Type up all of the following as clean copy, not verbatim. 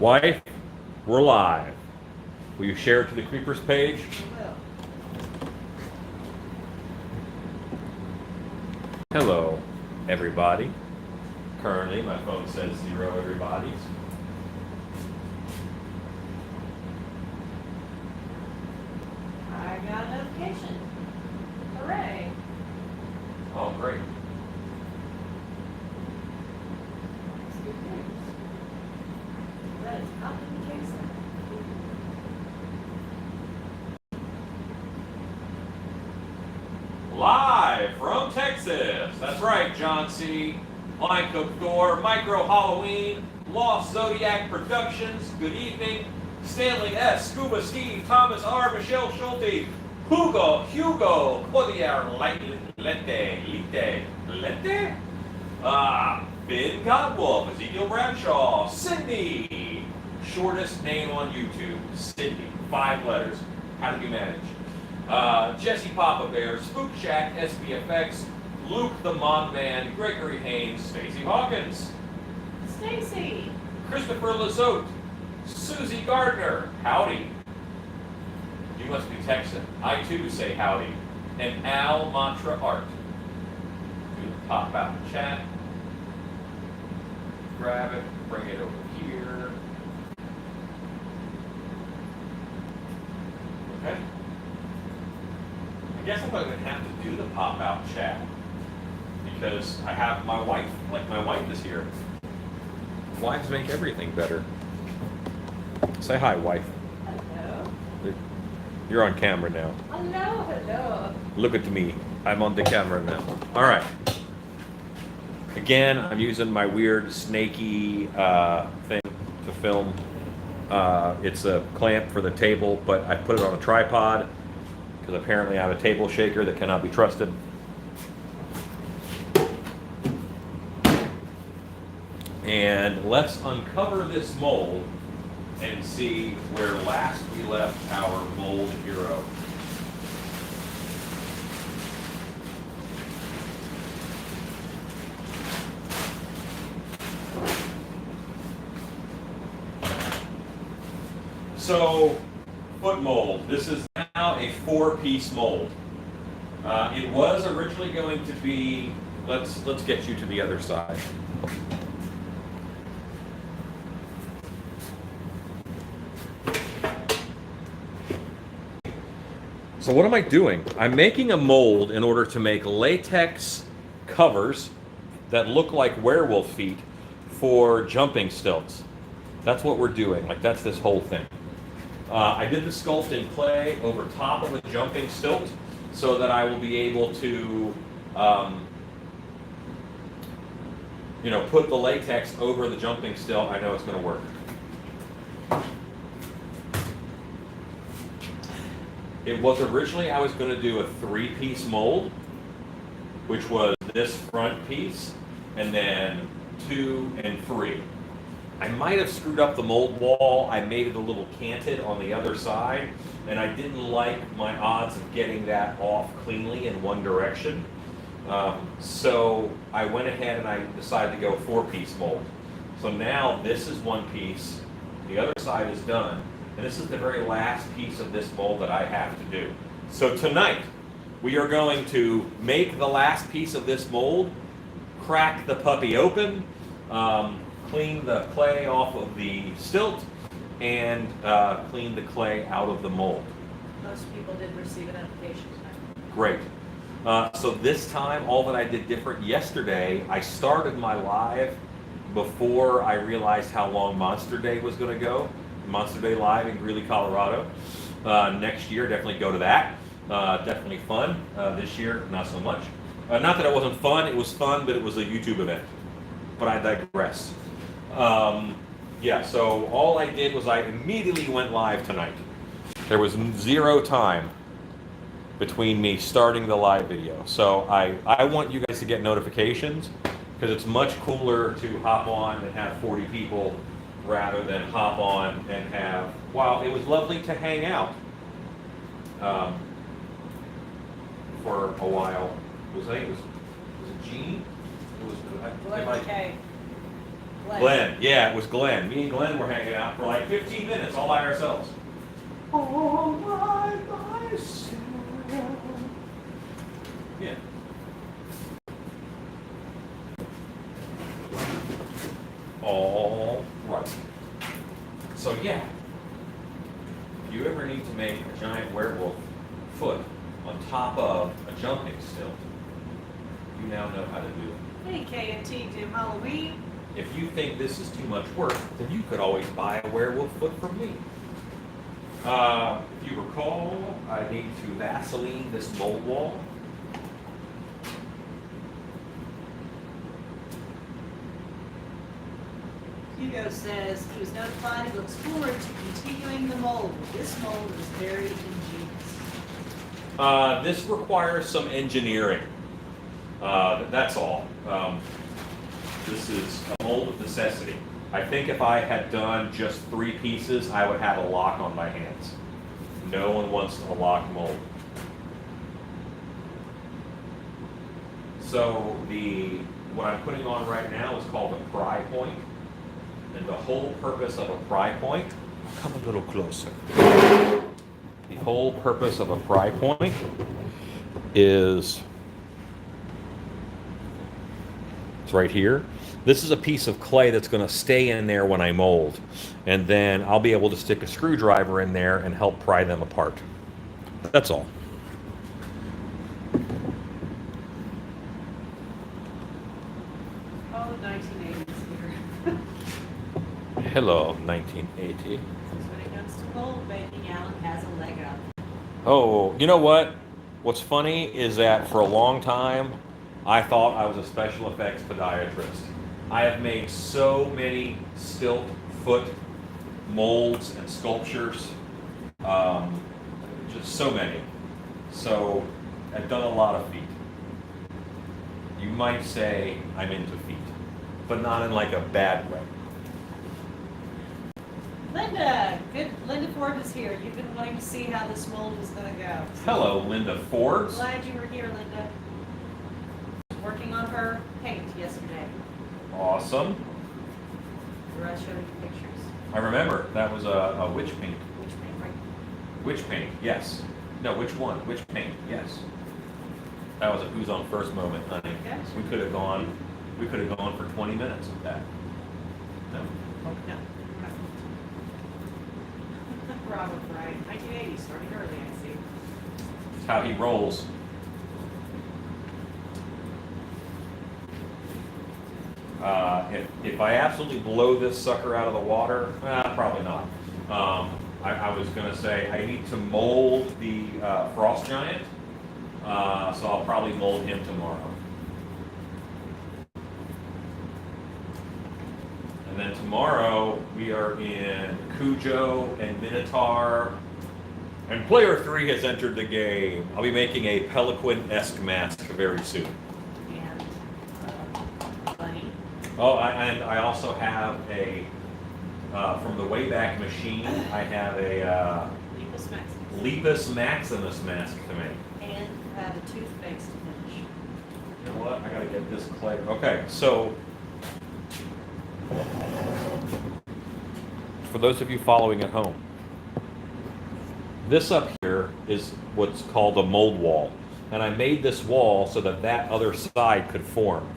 Wife, we're live. Will you share it to the Creepers page? Hello, everybody. Currently, my phone says 0 everybody's. I got a notification. Hooray. Oh, great. That's good news. That is not the case. Live from Texas. That's right, John C. Line Cook Thor, Micro Halloween, Lost Zodiac Productions. Good evening. Stanley S., Scuba Steve, Thomas R., Michelle Schulte, Hugo, Claudia Lente, Ben Godwolf, Ezekiel Bradshaw, Sydney, shortest name on YouTube, Sydney, 5 letters. How did you manage? Jesse Papa Bear, Spook Shack, SBFX, Luke the Mon Man, Gregory Haynes, Stacey Hawkins, Stacy. Christopher Lazote, Susie Gardner, howdy. You must be Texan. I too say howdy. And Al Mantra Art. Do the pop out chat. Grab it, bring it over here. Okay. I guess I'm going to have to do the pop out chat because I have my wife. Like my wife is here. Wives make everything better. Say hi, wife. Hello. You're on camera now. Hello. Look at me. I'm on the camera now. All right. Again, I'm using my weird snaky thing to film. It's a clamp for the table, but I put it on a tripod because apparently I have a table shaker that cannot be trusted. And let's uncover this mold and see where last we left our mold hero. So, foot mold. This is now a 4-piece mold. It was originally going to be, let's get you to the other side. So what am I doing? I'm making a mold in order to make latex covers that look like werewolf feet for jumping stilts. That's what we're doing. Like, that's this whole thing. I did the sculpt in clay over top of a jumping stilt so that I will be able to, put the latex over the jumping stilt. I know it's going to work. It was originally, I was going to do a 3-piece mold, which was this front piece, and then 2 and 3. I might have screwed up the mold wall. I made it a little canted on the other side, and I didn't like my odds of getting that off cleanly in one direction. So I went ahead and I decided to go 4-piece mold. So now this is 1 piece, the other side is done, and this is the very last piece of this mold that I have to do. So tonight, we are going to make the last piece of this mold, crack the puppy open, clean the clay off of the stilt, and clean the clay out of the mold. Most people did receive a notification tonight. Great. So this time, all that I did different yesterday, I started my live before I realized how long Monster Day was going to go. Monster Day Live in Greeley, Colorado. Next year, definitely go to that. Definitely fun. This year, not so much. Not that it wasn't fun, it was fun, but it was a YouTube event. But I digress. So all I did was I immediately went live tonight. There was 0 time between me starting the live video. So I want you guys to get notifications because it's much cooler to hop on and have 40 people rather than hop on and have, while it was lovely to hang out for a while. Was it Jean? It was Mold-tge. Glenn, yeah, it was Glenn. Me and Glenn were hanging out for like 15 minutes all by ourselves. All by myself. Yeah. All right. So yeah, if you ever need to make a giant werewolf foot on top of a jumping stilt, you now know how to do it. Hey, K&T, do Halloween. If you think this is too much work, then you could always buy a werewolf foot from me. If you recall, I need to Vaseline this mold wall. Hugo says he was notified he looks forward to continuing the mold. This mold is very ingenious. This requires some engineering. That's all. This is a mold of necessity. I think if I had done just 3 pieces, I would have a lock on my hands. No one wants a lock mold. So what I'm putting on right now is called a pry point. And the whole purpose of a pry point, come a little closer. The whole purpose of a pry point is, it's right here. This is a piece of clay that's going to stay in there when I mold. And then I'll be able to stick a screwdriver in there and help pry them apart. That's all. Oh, 1980s here. Hello, 1980. When it comes to mold making, Alan has a leg up. Oh, you know what? What's funny is that for a long time, I thought I was a special effects podiatrist. I have made so many stilt foot molds and sculptures, just so many. So I've done a lot of feet. You might say I'm into feet, but not in like a bad way. Linda, good. Linda Ford is here. You've been wanting to see how this mold is going to go. Hello, Linda Forbes. Glad you were here, Linda. Working on her paint yesterday. Awesome. Where I showed you pictures. I remember that was a witch paint. Which paint, right? Witch paint, yes. No, which one? Witch paint, yes. That was a who's on first moment, honey. Yes. We could have gone for 20 minutes with that. No. Oh, no. Robert, right. 1980, starting early, I see. That's how he rolls. If I absolutely blow this sucker out of the water, probably not. I was going to say I need to mold the frost giant, so I'll probably mold him tomorrow. And then tomorrow we are in Cujo and Minotaur, and player 3 has entered the game. I'll be making a Pelican-esque mask very soon. And Bunny. Oh, and I also have a, from the Wayback Machine, I have a Lepus Maximus. Lepus Maximus mask to make. And the toothpaste to finish. You know what? I gotta get this clay. Okay, so for those of you following at home, this up here is what's called a mold wall. And I made this wall so that that other side could form.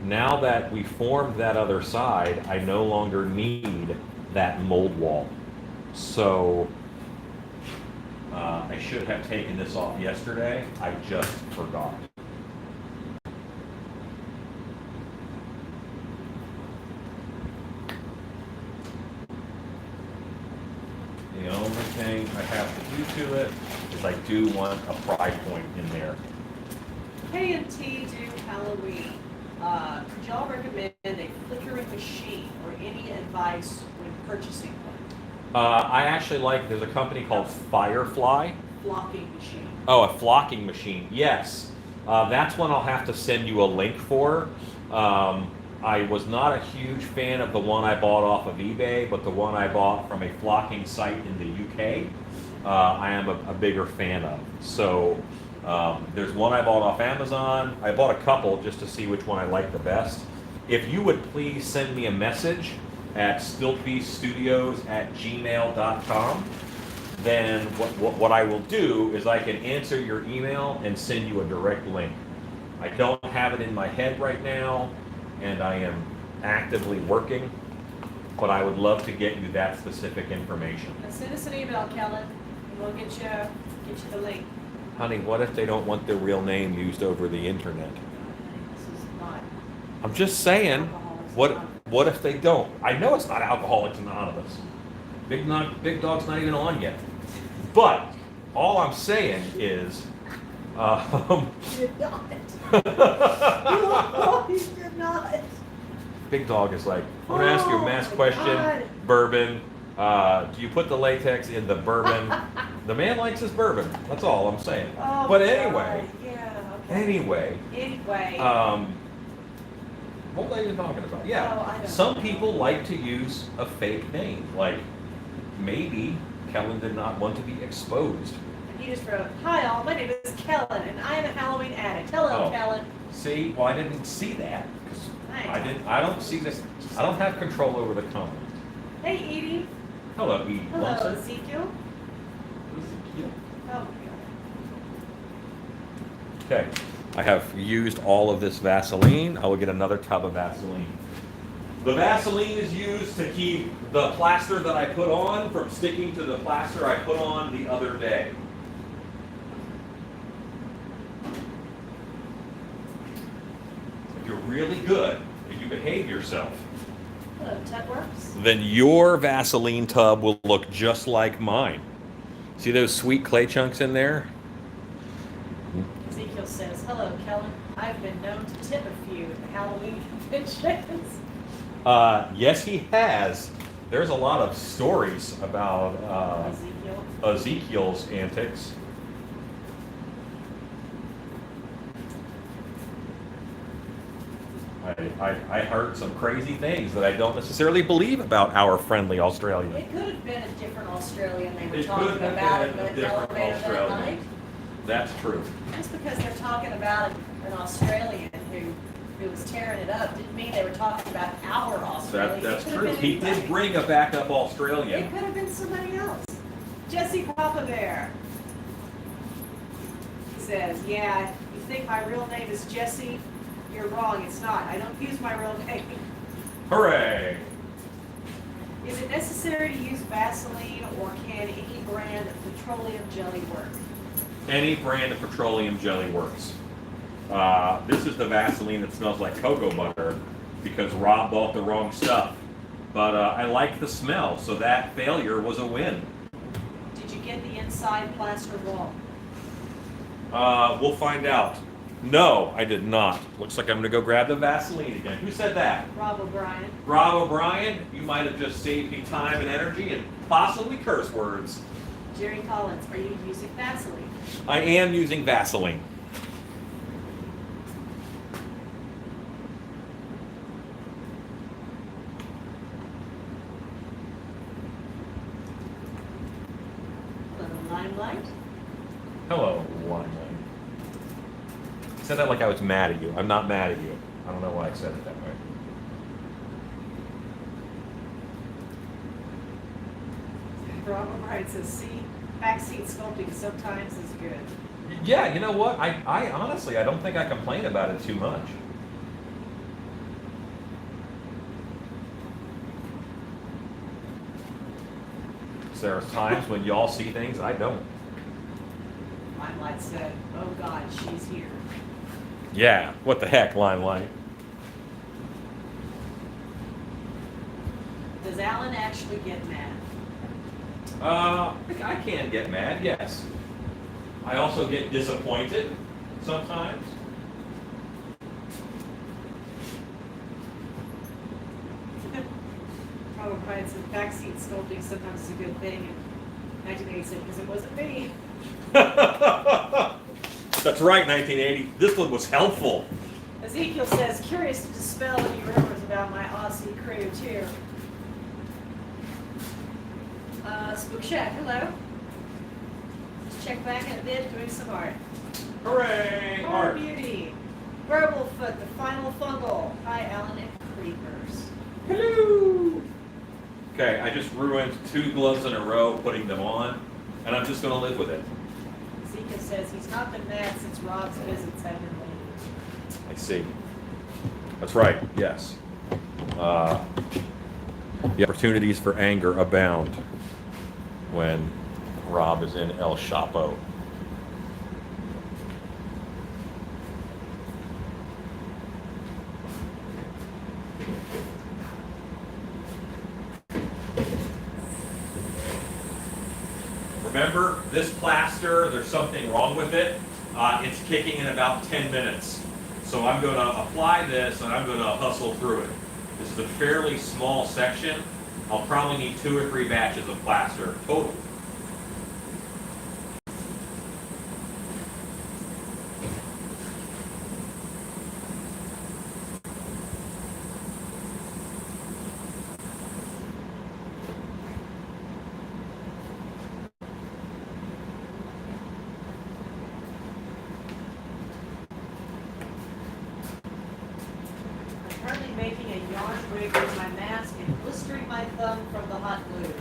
Now that we formed that other side, I no longer need that mold wall. So I should have taken this off yesterday. I just forgot. The only thing I have to do to it is I do want a pry point in there. K&T do Halloween. Could y'all recommend a flickering machine or any advice when purchasing one? I actually like, there's a company called Firefly. Flocking machine. Oh, a flocking machine, yes. That's one I'll have to send you a link for. I was not a huge fan of the one I bought off of eBay, but the one I bought from a flocking site in the UK, I am a bigger fan of. So there's one I bought off Amazon. I bought a couple just to see which one I like the best. if you would please send me a message at stiltbeaststudios@gmail.com, then what I will do is I can answer your email and send you a direct link. I don't have it in my head right now, and I am actively working, but I would love to get you that specific information. Send us an email, Kellen, and we'll get you the link. Honey, what if they don't want their real name used over the internet? This is not I'm just saying, Alcoholics what if they don't? I know it's not Alcoholics Anonymous. Big Dog's not even on yet. But all I'm saying is, You're not. You're not. Big Dog is like, I'm gonna ask you a mass Oh, my question. God. Bourbon. Do you put the latex in the bourbon? The man likes his bourbon. That's all I'm saying. Oh, But my anyway, God. Yeah. Okay. anyway, what were you talking about? Oh, I Yeah, don't some know. people like to use a fake name. Like maybe Kellen did not want to be exposed. And he just wrote, "Hi all, my name is Kellen, and I am a Halloween addict. Hello, Oh. Kellen." See, well, I didn't see that because Thanks. I don't see this. I don't have control over the comment. Hey, Edie. Hello, Edie. Hello, Munson. Ezekiel. Ezekiel. Oh, my Okay, I have used all of this Vaseline. I will get another tub of Vaseline. The Vaseline is used to keep the plaster that I put on from sticking to the plaster I put on the other day. If you're really good, if you behave yourself, God. Hello, Tedworks. then your Vaseline tub will look just like mine. See those sweet clay chunks in there? Ezekiel says, "Hello, Kellen. I've been known to tip a few at the Halloween conventions." Yes, he has. There's a lot of stories about Ezekiel. Ezekiel's antics. I heard some crazy things that I don't necessarily believe about our friendly Australian. It could have been a different Australian they were It talking could have about been in a the different elevator that Australian. night. That's true. Just because they're talking about an Australian who was tearing it up didn't mean they were talking about our Australian. That's It could have true. been He did anybody. bring a backup It Australian. could have been somebody else. Jesse Papa Bear. He says, "Yeah, you think my real name is Jesse? You're wrong. It's not. I don't use my real name." Hooray! Is it necessary to use Vaseline, or can any brand of petroleum jelly work? Any brand of petroleum jelly works. This is the Vaseline that smells like cocoa butter because Rob bought the wrong stuff. But I like the smell, so that failure was a win. Did you get the inside plaster wall? We'll find out. No, I did not. Looks like I'm going to go grab the Vaseline again. Who said that? Rob O'Brien. Rob O'Brien, you might have just saved me time and energy and possibly curse words. Jerry Collins, are you using Vaseline? I am using Vaseline. Hello, Limelight. Hello, Limelight. I said that like I was mad at you. I'm not mad at you. I don't know why I said it that way. Rob O'Brien says, "See, backseat sculpting sometimes is good." Yeah, you know what? I honestly, I don't think I complain about it too much. There's times when y'all see things I don't. Limelight said, "Oh God, she's here." Yeah, what the heck, Limelight? Does Alan actually get mad? I can get mad, yes. I also get disappointed sometimes. Rob O'Brien said, "Backseat sculpting sometimes is a good thing." And 1986, because it wasn't me. That's right, 1980. This one was helpful. Ezekiel says, "Curious to dispel any rumors about my Aussie crew, too." Spook Shack, hello. Let's check back in a bit, doing some art. Hooray! Art Beauty. Werewolf Foot, the final fungal. Hi, Alan and creepers. Hello! Okay, I just ruined 2 gloves in a row putting them on, and I'm just going to live with it. Zika says he's not been mad since Rob's visits have been late. I see. That's right, yes. The opportunities for anger abound when Rob is in El Chapo. Remember, this plaster, there's something wrong with it. It's kicking in about 10 minutes. So I'm going to apply this and I'm going to hustle through it. This is a fairly small section. I'll probably need 2 or 3 batches of plaster total. Currently making a yarn wig with my mask and blistering my thumb from the hot glue.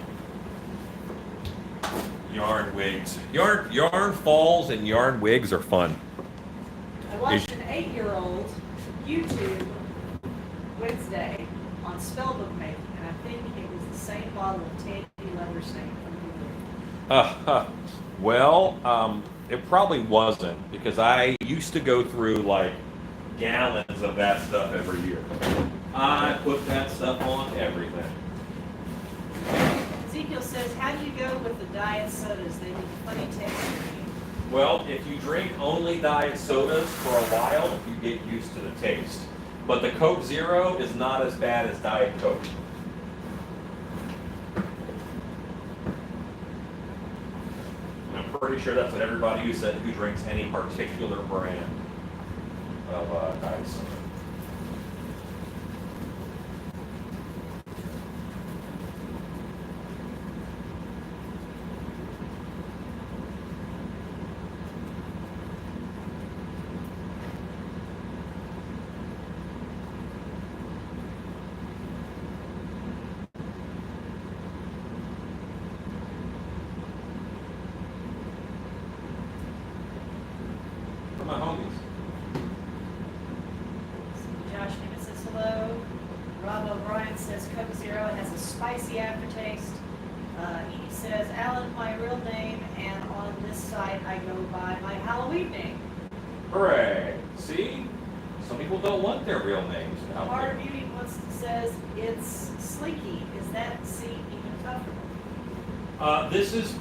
Yarn wigs. Yarn falls and yarn wigs are fun. I watched an 8-year-old YouTube Wednesday on spellbook making, and I think it was the same bottle of Tandy leather stain from Hulu. Well, it probably wasn't, because I used to go through like gallons of that stuff every year. I put that stuff on everything. Ezekiel says, how do you go with the diet sodas? They leave a funny taste for you. Well, if you drink only diet sodas for a while, you get used to the taste. But the Coke Zero is not as bad as Diet Coke. And I'm pretty sure that's what everybody who drinks any particular brand of diet soda. My homies. Josh Newman says hello. Rob O'Brien says Coke Zero has a spicy aftertaste. Edie says, Alan, my real name, and on this site I go by my Halloween name. Hooray! See? Some people don't want their real names out Part there. Beauty once says it's sleeky. Is that seat even comfortable?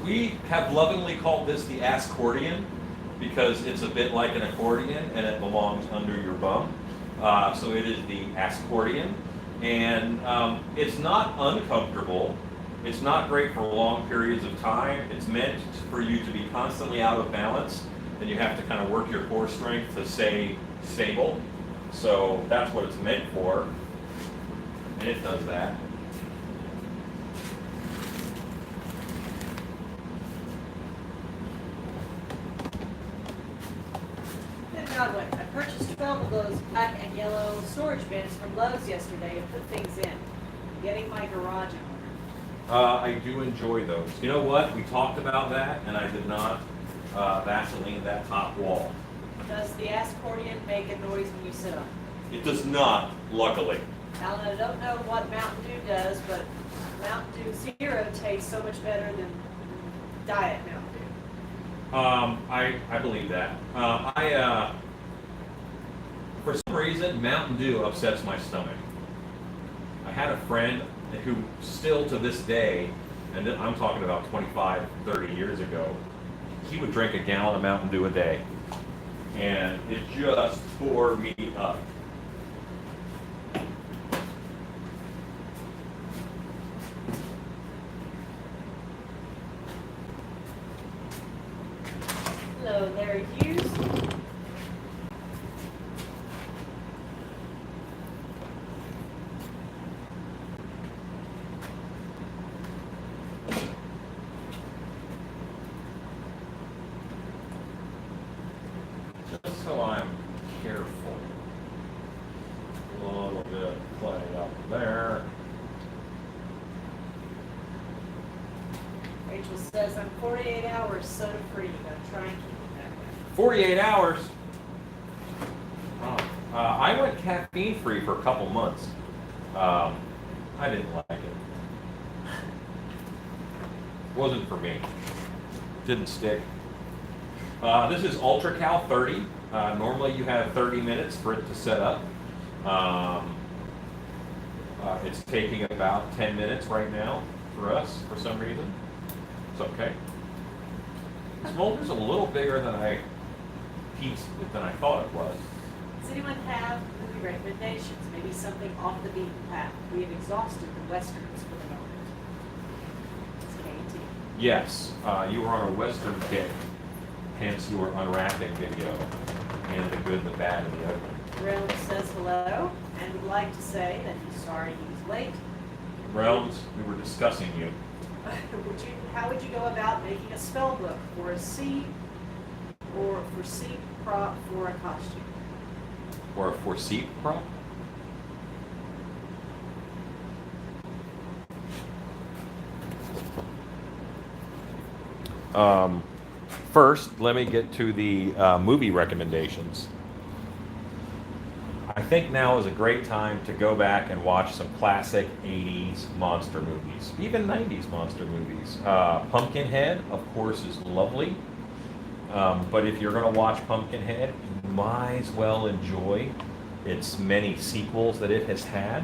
We have lovingly called this the Ascordian, because it's a bit like an accordion and it belongs under your bum. So it is the Ascordian. And it's not uncomfortable. It's not great for long periods of time. It's meant for you to be constantly out of balance, and you have to kind of work your core strength to stay stable. So that's what it's meant for, and it does that. Good Godwin, I purchased 12 of those black and yellow storage bins from Lowe's yesterday to put things in. I'm getting my garage in order. I do enjoy those. You know what? We talked about that, and I did not Vaseline that top wall. Does the Ascordian make a noise when you sit on it? It does not, luckily. Alan, I don't know what Mountain Dew does, but Mountain Dew Zero tastes so much better than Diet Mountain Dew. I believe that. For some reason, Mountain Dew upsets my stomach. I had a friend who still to this day, and I'm talking about 25, 30 years ago, he would drink a gallon of Mountain Dew a day. And it just tore me up. Hello, Larry Hughes. Just so I'm careful. Angel says, I'm 48 hours soda free. You gotta try and keep it that way. 48 hours. I went caffeine free for a couple months. I didn't like it. Wasn't for me. Didn't stick. This is Ultra Cal 30. Normally you have 30 minutes for it to set up. It's taking about 10 minutes right now for us for some reason. It's okay. This mold is a little bigger than I thought it was. Does anyone have movie recommendations? Maybe something off the beaten path? We have exhausted the westerns for the moment. It's KT. Yes, you were on a Western kick, hence you were unwrapping video, and the good, the bad, and the ugly. Realm says hello and would like to say that he's sorry he was late. Realms, we were discussing you. How would you go about making a spell book for a seed or for seed prop for a costume? Or a foresee prop? First, let me get to the movie recommendations. I think now is a great time to go back and watch some classic 80s monster movies, even 90s monster movies. Pumpkinhead, of course, is lovely. But if you're going to watch Pumpkinhead, you might as well enjoy its many sequels that it has had.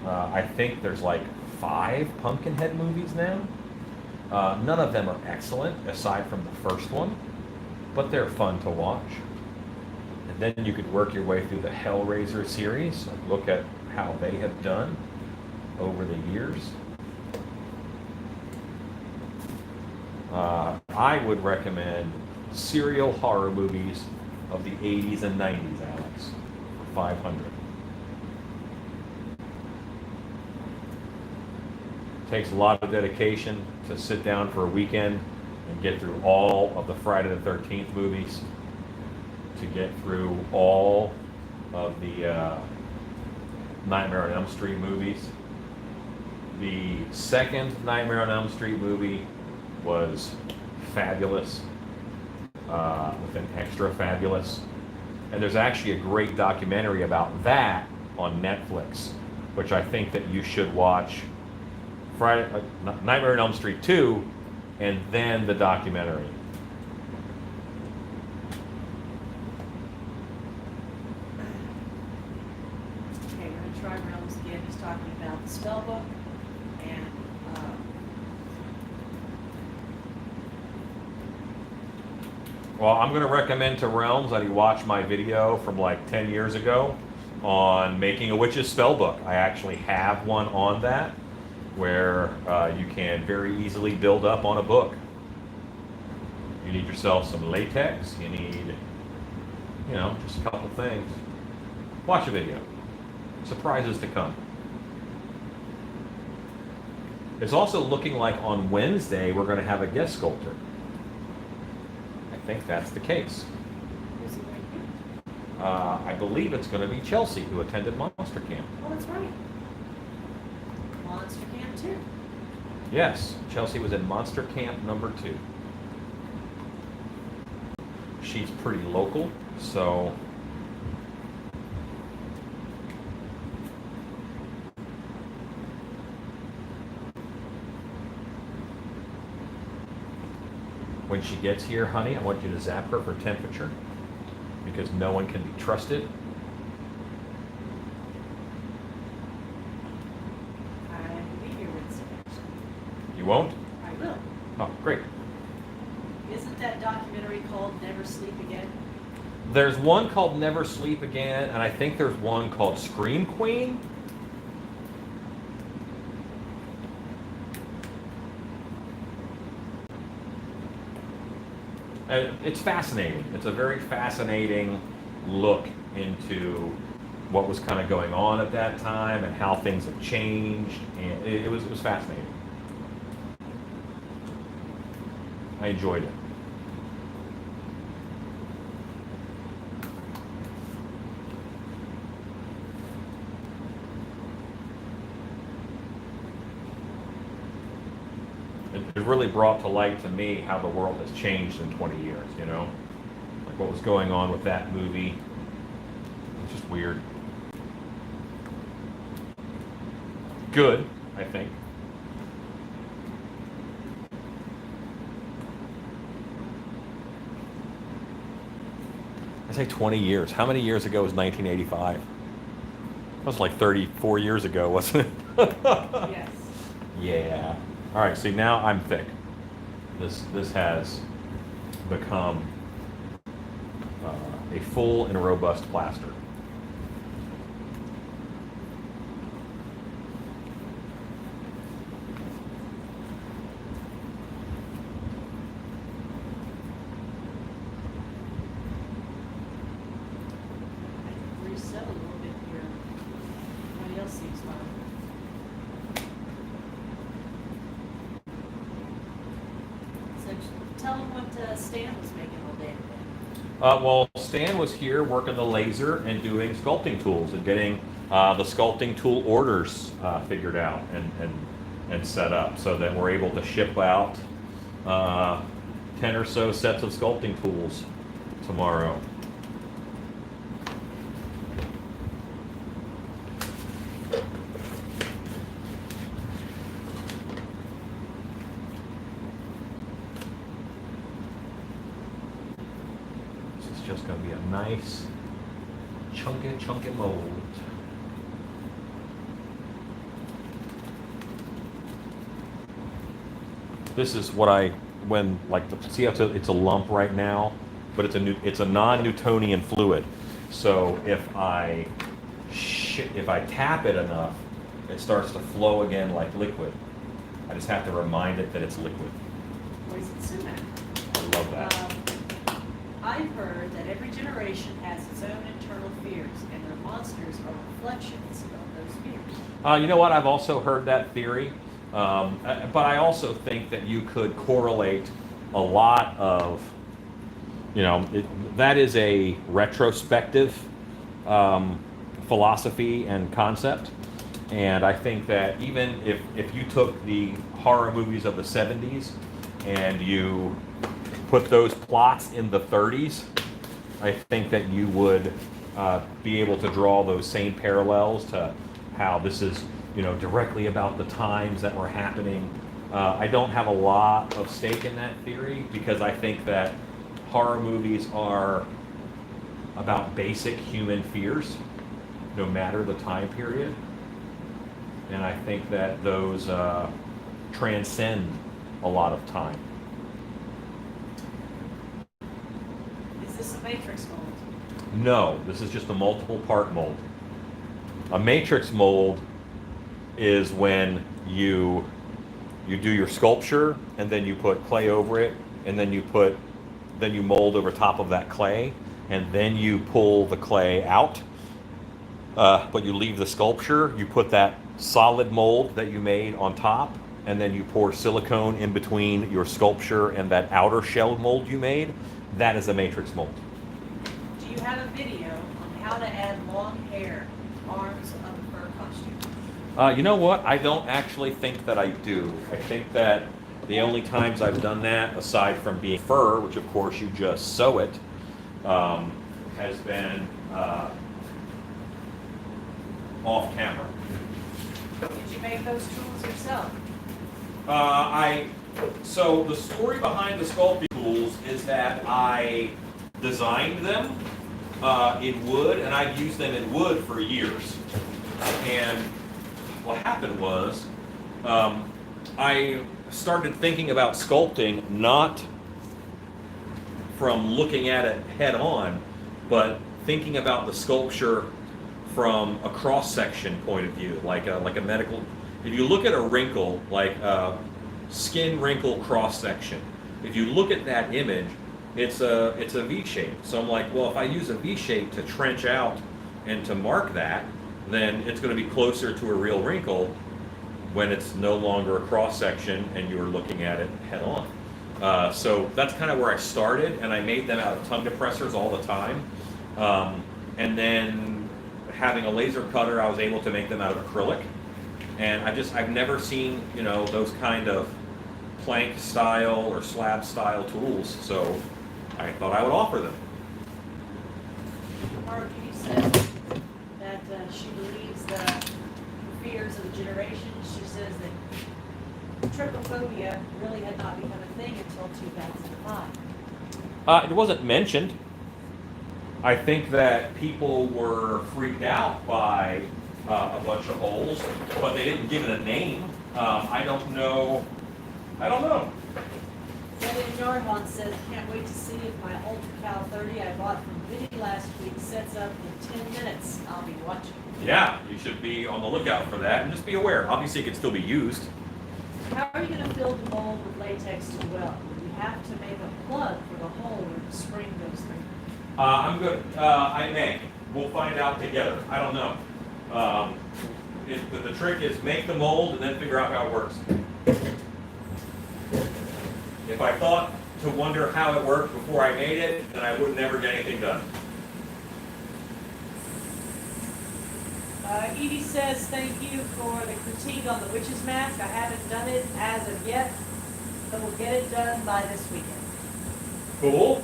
I think there's like 5 Pumpkinhead movies now. None of them are excellent, aside from the first one, but they're fun to watch. And then you could work your way through the Hellraiser series and look at how they have done over the years. I would recommend serial horror movies of the 80s and 90s, Alex, for 500. Takes a lot of dedication to sit down for a weekend and get through all of the Friday the 13th movies, to get through all of the Nightmare on Elm Street movies. The second Nightmare on Elm Street movie was fabulous, with an extra fabulous. And there's actually a great documentary about that on Netflix, which I think that you should watch. Nightmare on Elm Street 2, and then the documentary. Okay, we're going to try Realms again. He's talking about the spell book and Well, I'm going to recommend to Realms that he watch my video from like 10 years ago on making a witch's spellbook. I actually have one on that, where you can very easily build up on a book. You need yourself some latex, you need, just a couple things. Watch a video. Surprises to come. It's also looking like on Wednesday we're going to have a guest sculptor. I think that's the case. who's he right here? I believe it's going to be Chelsea, who attended Monster Camp. Oh, that's right. Monster Camp 2. Yes, Chelsea was in Monster Camp number 2. She's pretty local, so when she gets here, honey, I want you to zap her for temperature, because no one can be trusted. I will be here Wednesday. You won't? I will. Oh, great. Isn't that documentary called Never Sleep Again? There's one called Never Sleep Again, and I think there's one called Scream Queen. And it's fascinating. It's a very fascinating look into what was kind of going on at that time and how things have changed, and it was fascinating. I enjoyed it. it really brought to light to me how the world has changed in 20 years, you know? Like what was going on with that movie. It's just weird. Good, I think. I say 20 years. How many years ago was 1985? That was like 34 years ago, wasn't it? Yes. Yeah. All right, see, now I'm thick. This has become a full and robust plaster. Reset a little bit here. Everybody else seems fine. So tell them what Stan was making all day today. Well, Stan was here working the laser and doing sculpting tools and getting the sculpting tool orders figured out and set up so that we're able to ship out 10 or so sets of sculpting tools tomorrow. This is just going to be a nice chunky mold. This is what see how it's a lump right now, but it's a non-Newtonian fluid. So if I tap it enough, it starts to flow again like liquid. I just have to remind it that it's liquid. Or is it sumac? I love that. I've heard that every generation has its own internal fears, and their monsters are reflections of those fears. You know what? I've also heard that theory, but I also think that you could correlate a lot of, that is a retrospective philosophy and concept. And I think that even if you took the horror movies of the 70s and you put those plots in the 30s, I think that you would be able to draw those same parallels to how this is, directly about the times that were happening. I don't have a lot of stake in that theory because I think that horror movies are about basic human fears, no matter the time period. And I think that those transcend a lot of time. Is this a matrix mold? No, this is just a multiple part mold. A matrix mold is when you do your sculpture and then you put clay over it and then you mold over top of that clay and then you pull the clay out. But you leave the sculpture, you put that solid mold that you made on top, and then you pour silicone in between your sculpture and that outer shell mold you made. That is a matrix mold. Do you have a video on how to add long hair, arms of a fur costume? You know what? I don't actually think that I do. I think that the only times I've done that, aside from being fur, which of course you just sew it, has been off camera. Did you make those tools yourself? So the story behind the sculpting tools is that I designed them in wood, and I've used them in wood for years. And what happened was, I started thinking about sculpting not from looking at it head on, but thinking about the sculpture from a cross-section point of view, like a medical. If you look at a wrinkle, like a skin wrinkle cross-section, if you look at that image, it's a V shape. So I'm like, well, if I use a V shape to trench out and to mark that, then it's going to be closer to a real wrinkle when it's no longer a cross-section and you're looking at it head on. So that's kind of where I started, and I made them out of tongue depressors all the time. And then having a laser cutter, I was able to make them out of acrylic. And I've never seen, those kind of plank style or slab style tools, so I thought I would offer them. Mark, you said that she believes the fears of the generation. She says that trypophobia really had not become a thing until 2005. It wasn't mentioned. I think that people were freaked out by a bunch of holes, but they didn't give it a name. I don't know. Debbie Yarmon says, can't wait to see if my Ultra Cal 30 I bought from Vinny last week sets up in 10 minutes. I'll be watching. Yeah, you should be on the lookout for that, and just be aware. Obviously, it can still be used. How are you going to fill the mold with latex to weld? You have to make a plug for the hole where the spring goes through. I'm good. I may. We'll find out together. I don't know. The trick is make the mold and then figure out how it works. If I thought to wonder how it worked before I made it, then I would never get anything done. Edie says, thank you for the critique on the witch's mask. I haven't done it as of yet, but we'll get it done by this weekend. Cool.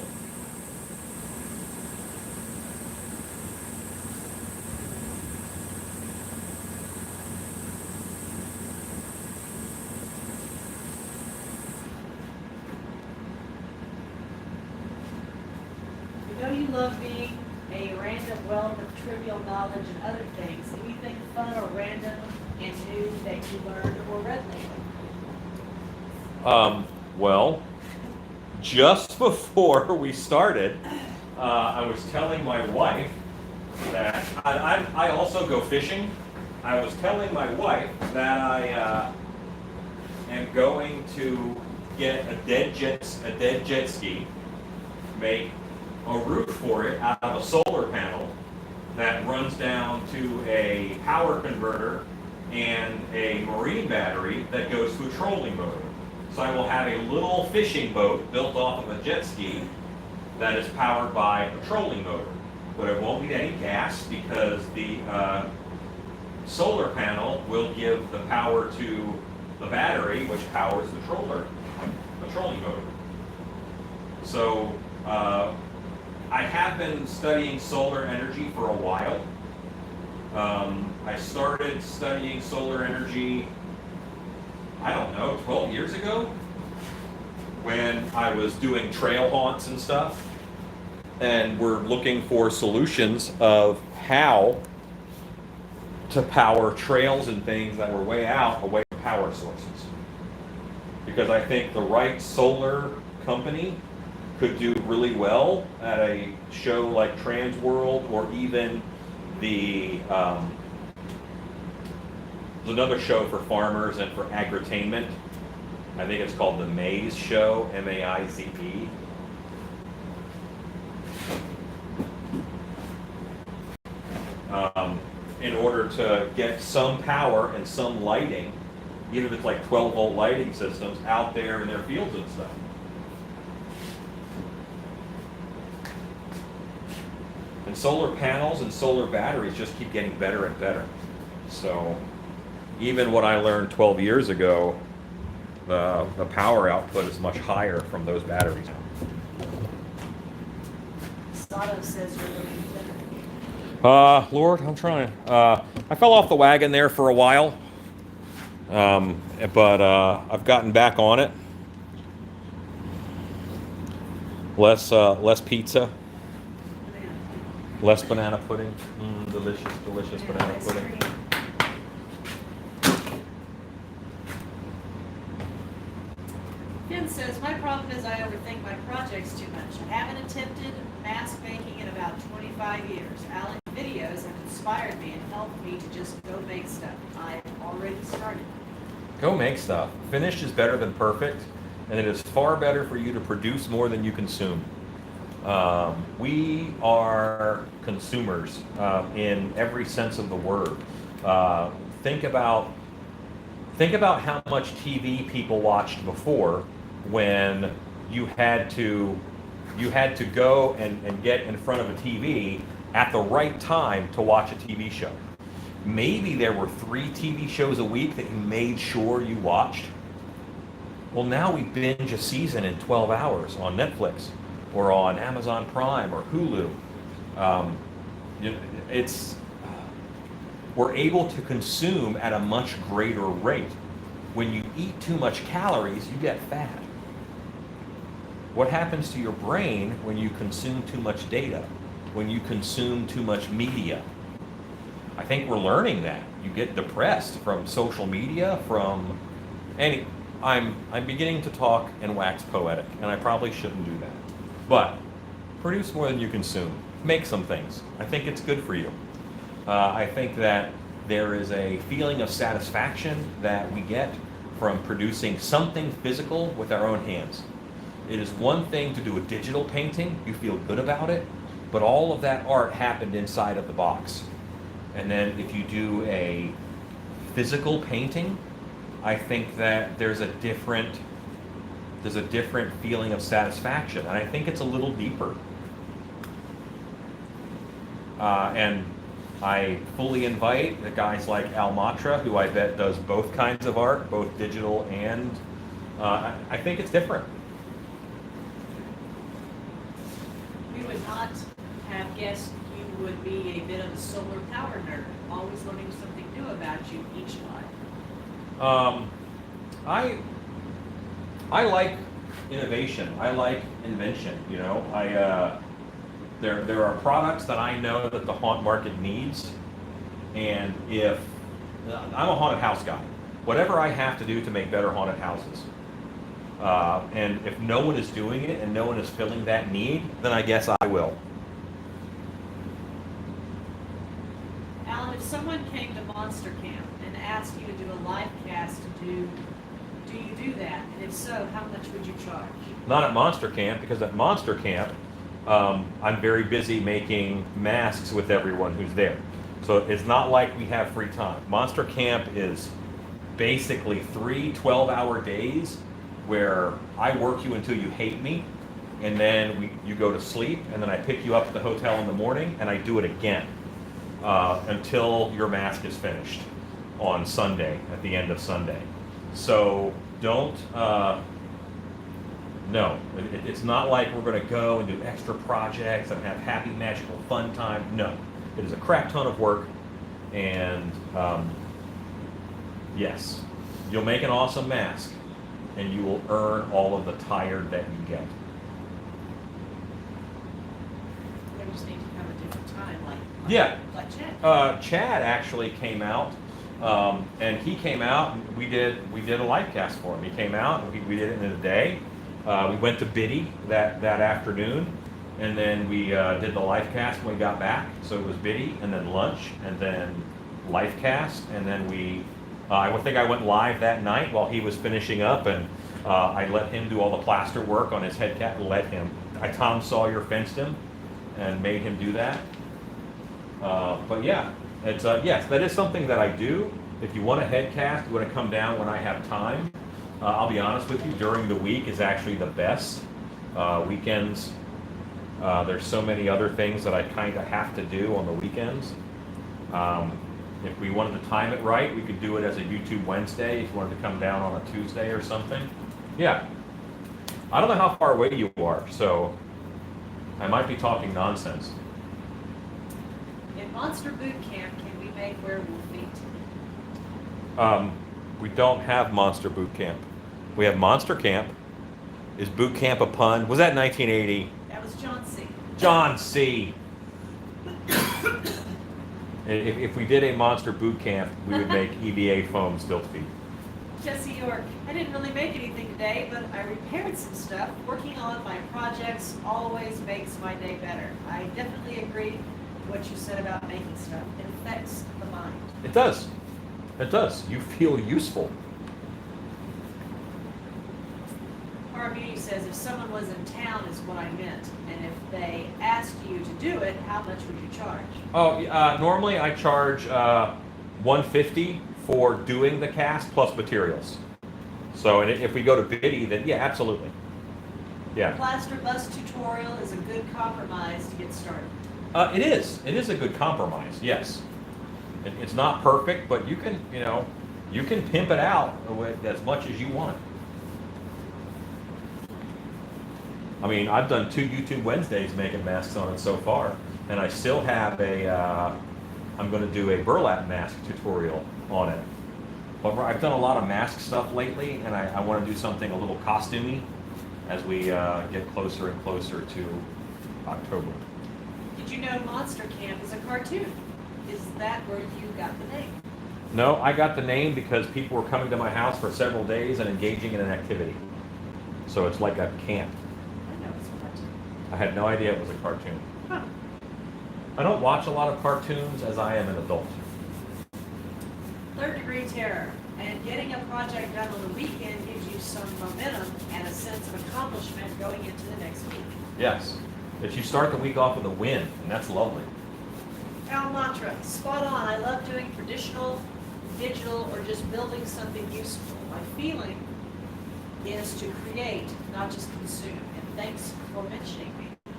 You know you love being a random wealth of trivial knowledge and other things. Anything fun or random and new that you learned or read lately? Well, just before we started, I was telling my wife that I also go fishing. I was telling my wife that I am going to get a dead jet ski, make a roof for it out of a solar panel that runs down to a power converter and a marine battery that goes to a trolling motor. So I will have a little fishing boat built off of a jet ski that is powered by a trolling motor. But it won't need any gas because the solar panel will give the power to the battery, which powers the trolling motor. So I have been studying solar energy for a while. I started studying solar energy, I don't know, 12 years ago when I was doing trail haunts and stuff. And we're looking for solutions of how to power trails and things that were way out away from power sources. Because I think the right solar company could do really well at a show like Trans World, or even the there's another show for farmers and for agritainment. I think it's called the Maize Show, M-A-I-Z-E. In order to get some power and some lighting, even if it's like 12-volt lighting systems out there in their fields and stuff. And solar panels and solar batteries just keep getting better and better. So even what I learned 12 years ago, the power output is much higher from those batteries. Sato says you're looking thinner. Lord, I'm trying. I fell off the wagon there for a while, but I've gotten back on it. Less pizza, less banana pudding. Delicious, delicious banana pudding. Ken says, my problem is I overthink my projects too much. I haven't attempted mask making in about 25 years. Alan's videos have inspired me and helped me to just go make stuff. I've already started. Go make stuff. Finished is better than perfect, and it is far better for you to produce more than you consume. We are consumers in every sense of the word. Think about how much TV people watched before, when you had to go and get in front of a TV at the right time to watch a TV show. Maybe there were 3 TV shows a week that you made sure you watched. Well, now we binge a season in 12 hours on Netflix or on Amazon Prime or Hulu. Um, you know, it's we're able to consume at a much greater rate. When you eat too much calories, you get fat. What happens to your brain when you consume too much data, when you consume too much media? I think we're learning that. You get depressed from social media, from any. I'm beginning to talk and wax poetic, and I probably shouldn't do that. But produce more than you consume. Make some things. I think it's good for you. I think that there is a feeling of satisfaction that we get from producing something physical with our own hands. It is one thing to do a digital painting, you feel good about it, but all of that art happened inside of the box. And then if you do a physical painting, I think that there's a different feeling of satisfaction, and I think it's a little deeper. And I fully invite the guys like Al Matra, who I bet does both kinds of art, both digital and I think it's different. We would not have guessed you would be a bit of a solar power nerd, always learning something new about you each life. I like innovation. I like invention. You know, there are products that I know that the haunt market needs, and if I'm a haunted house guy, whatever I have to do to make better haunted houses, and if no one is doing it and no one is filling that need, then I guess I will. Alan, if someone came to Monster Camp and asked you to do a live cast, do you do that? And if so, how much would you charge? Not at Monster Camp, because at Monster Camp, I'm very busy making masks with everyone who's there. So it's not like we have free time. Monster Camp is basically 3 12-hour days where I work you until you hate me, and then you go to sleep, and then I pick you up at the hotel in the morning, and I do it again until your mask is finished on Sunday, at the end of Sunday. So don't, no, it's not like we're going to go and do extra projects and have happy, magical, fun time. No, it is a crap ton of work, and yes, you'll make an awesome mask, and you will earn all of the tired that you get. We just need to have a different time, like Chad. Chad actually came out, and he came out, and we did a live cast for him. He came out, and we did it in a day. We went to Biddy that afternoon, and then we did the live cast when we got back. So it was Biddy, and then lunch, and then live cast, and then I think I went live that night while he was finishing up, and I let him do all the plaster work on his head cap. I Tom Sawyer fenced him and made him do that. But yeah, it's yes, that is something that I do. If you want a head cast, you want to come down when I have time. I'll be honest with you, during the week is actually the best. Weekends, there's so many other things that I kind of have to do on the weekends. If we wanted to time it right, we could do it as a YouTube Wednesday if you wanted to come down on a Tuesday or something. Yeah. I don't know how far away you are, so I might be talking nonsense. In Monster Boot Camp, can we make werewolf feet? We don't have Monster Boot Camp. We have Monster Camp. Is Boot Camp a pun? Was that 1980? That was John C. John C. If we did a Monster Boot Camp, we would make EVA foam stilt feet. Jesse York, I didn't really make anything today, but I repaired some stuff. Working on my projects always makes my day better. I definitely agree with what you said about making stuff. It affects the mind. It does. It does. You feel useful. Our Beauty says if someone was in town is what I meant, and if they asked you to do it, how much would you charge? Oh, normally I charge $150 for doing the cast plus materials. So, and if we go to Biddy, then yeah, absolutely. Yeah. Plaster bust tutorial is a good compromise to get started. It is. It is a good compromise. Yes. It's not perfect, but you can, you can pimp it out with as much as you want. I mean, I've done 2 YouTube Wednesdays making masks on it so far, and I still have I'm going to do a burlap mask tutorial on it. But I've done a lot of mask stuff lately, and I want to do something a little costumey as we get closer and closer to October. Did you know Monster Camp is a cartoon? Is that where you got the name? No, I got the name because people were coming to my house for several days and engaging in an activity. So it's like a camp. I know it's a cartoon. I had no idea it was a cartoon. Huh. I don't watch a lot of cartoons as I am an adult. Third degree terror. And getting a project done on the weekend gives you some momentum and a sense of accomplishment going into the next week. Yes. If you start the week off with a win, and that's lovely. Al Mantra, spot on. I love doing traditional, digital, or just building something useful. My feeling is to create, not just consume. And thanks for mentioning me.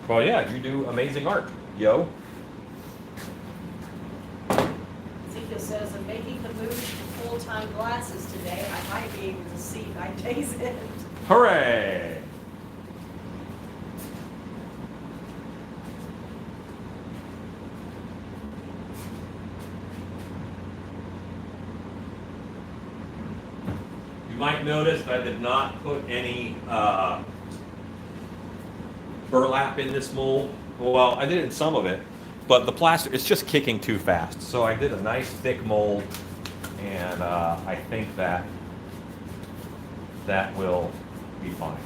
Well, yeah, you do amazing art, yo. Ezekiel says, I'm making the move to full-time glasses today. I might be able to see by day's end. Hooray! You might notice that I did not put any burlap in this mold. Well, I did in some of it, but the plaster, it's just kicking too fast. So I did a nice thick mold, and I think that will be fine.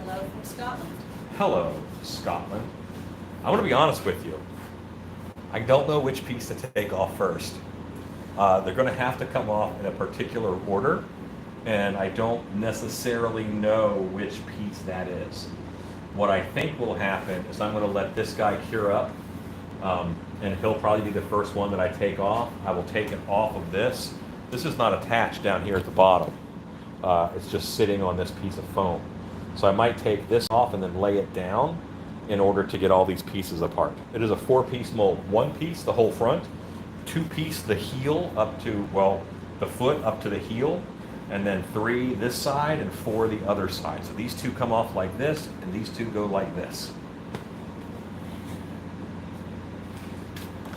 Hello from Scotland. Hello, Scotland. I want to be honest with you. I don't know which piece to take off first. They're going to have to come off in a particular order, and I don't necessarily know which piece that is. What I think will happen is I'm going to let this guy cure up, and he'll probably be the first one that I take off. I will take it off of this. This is not attached down here at the bottom. It's just sitting on this piece of foam. So I might take this off and then lay it down in order to get all these pieces apart. It is a 4-piece mold. 1 piece, the whole front, 2 piece, the heel up to, well, the foot up to the heel, and then 3 this side and 4 the other side. So these 2 come off like this, and these 2 go like this.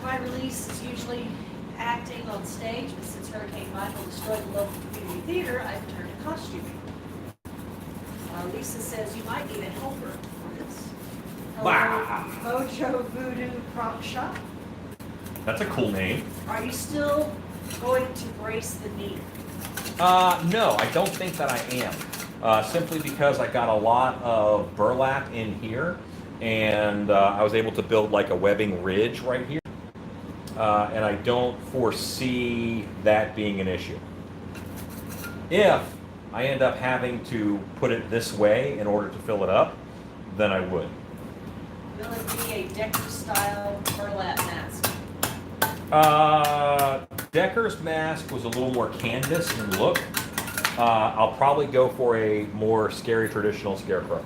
My release is usually acting on stage, but since Hurricane Michael destroyed the local community theater, I've turned to costuming. Lisa says you might need a helper for this. Hello, Wow. Mojo Voodoo Prop Shop. That's a cool name. Are you still going to brace the knee? No, I don't think that I am. Simply because I got a lot of burlap in here, and I was able to build like a webbing ridge right here. And I don't foresee that being an issue. If I end up having to put it this way in order to fill it up, then I would. Will it be a Decker-style burlap mask? Decker's mask was a little more canvas in look. I'll probably go for a more scary traditional scarecrow.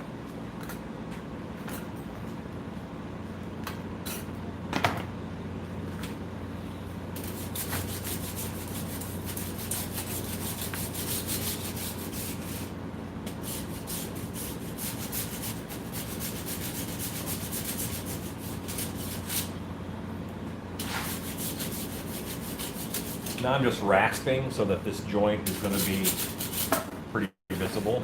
Now I'm just rasping so that this joint is going to be pretty visible.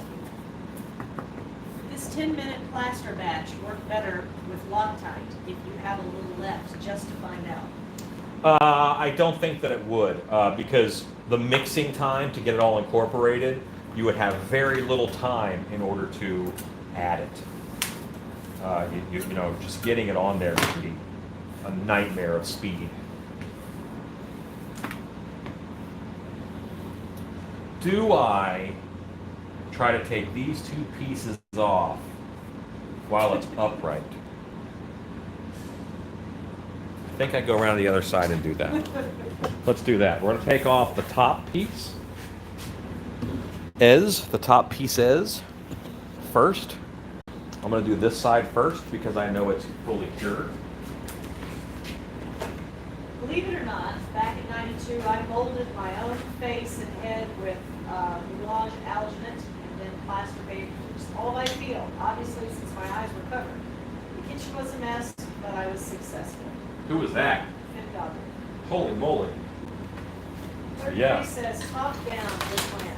This 10-minute plaster batch work better with Loctite if you have a little left, just to find out. I don't think that it would, because the mixing time to get it all incorporated, you would have very little time in order to add it. You know, just getting it on there would be a nightmare of speed. Do I try to take these 2 pieces off while it's upright? I think I go around the other side and do that. Let's do that. We're going to take off the top piece. The top piece first. I'm going to do this side first because I know it's fully cured. Believe it or not, back in '92, I molded my own face and head with melange alginate and then plaster paper, just all I feel, obviously since my eyes were covered. The kitchen was a mess, but I was successful. Who was that? Thank God. Holy moly. Third Yeah. place says top down, good plan.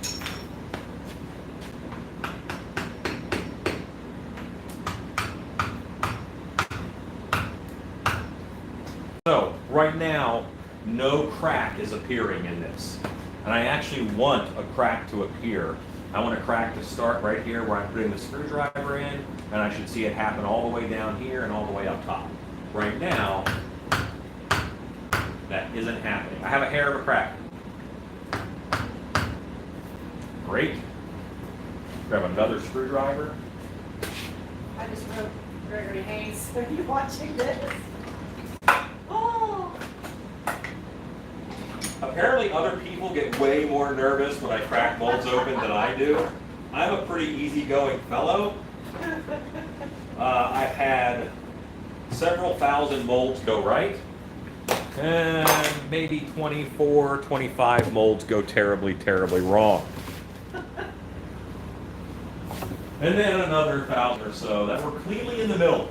So, right now, no crack is appearing in this. And I actually want a crack to appear. I want a crack to start right here where I'm putting the screwdriver in, and I should see it happen all the way down here and all the way up top. Right now, that isn't happening. I have a hair of a crack. Great. Grab another screwdriver. I just wrote Gregory Hayes, are you watching this? Oh! Apparently other people get way more nervous when I crack molds open than I do. I'm a pretty easygoing fellow. I've had several thousand molds go right, and maybe 24, 25 molds go terribly, terribly wrong. And then another 1,000 or so that were cleanly in the middle.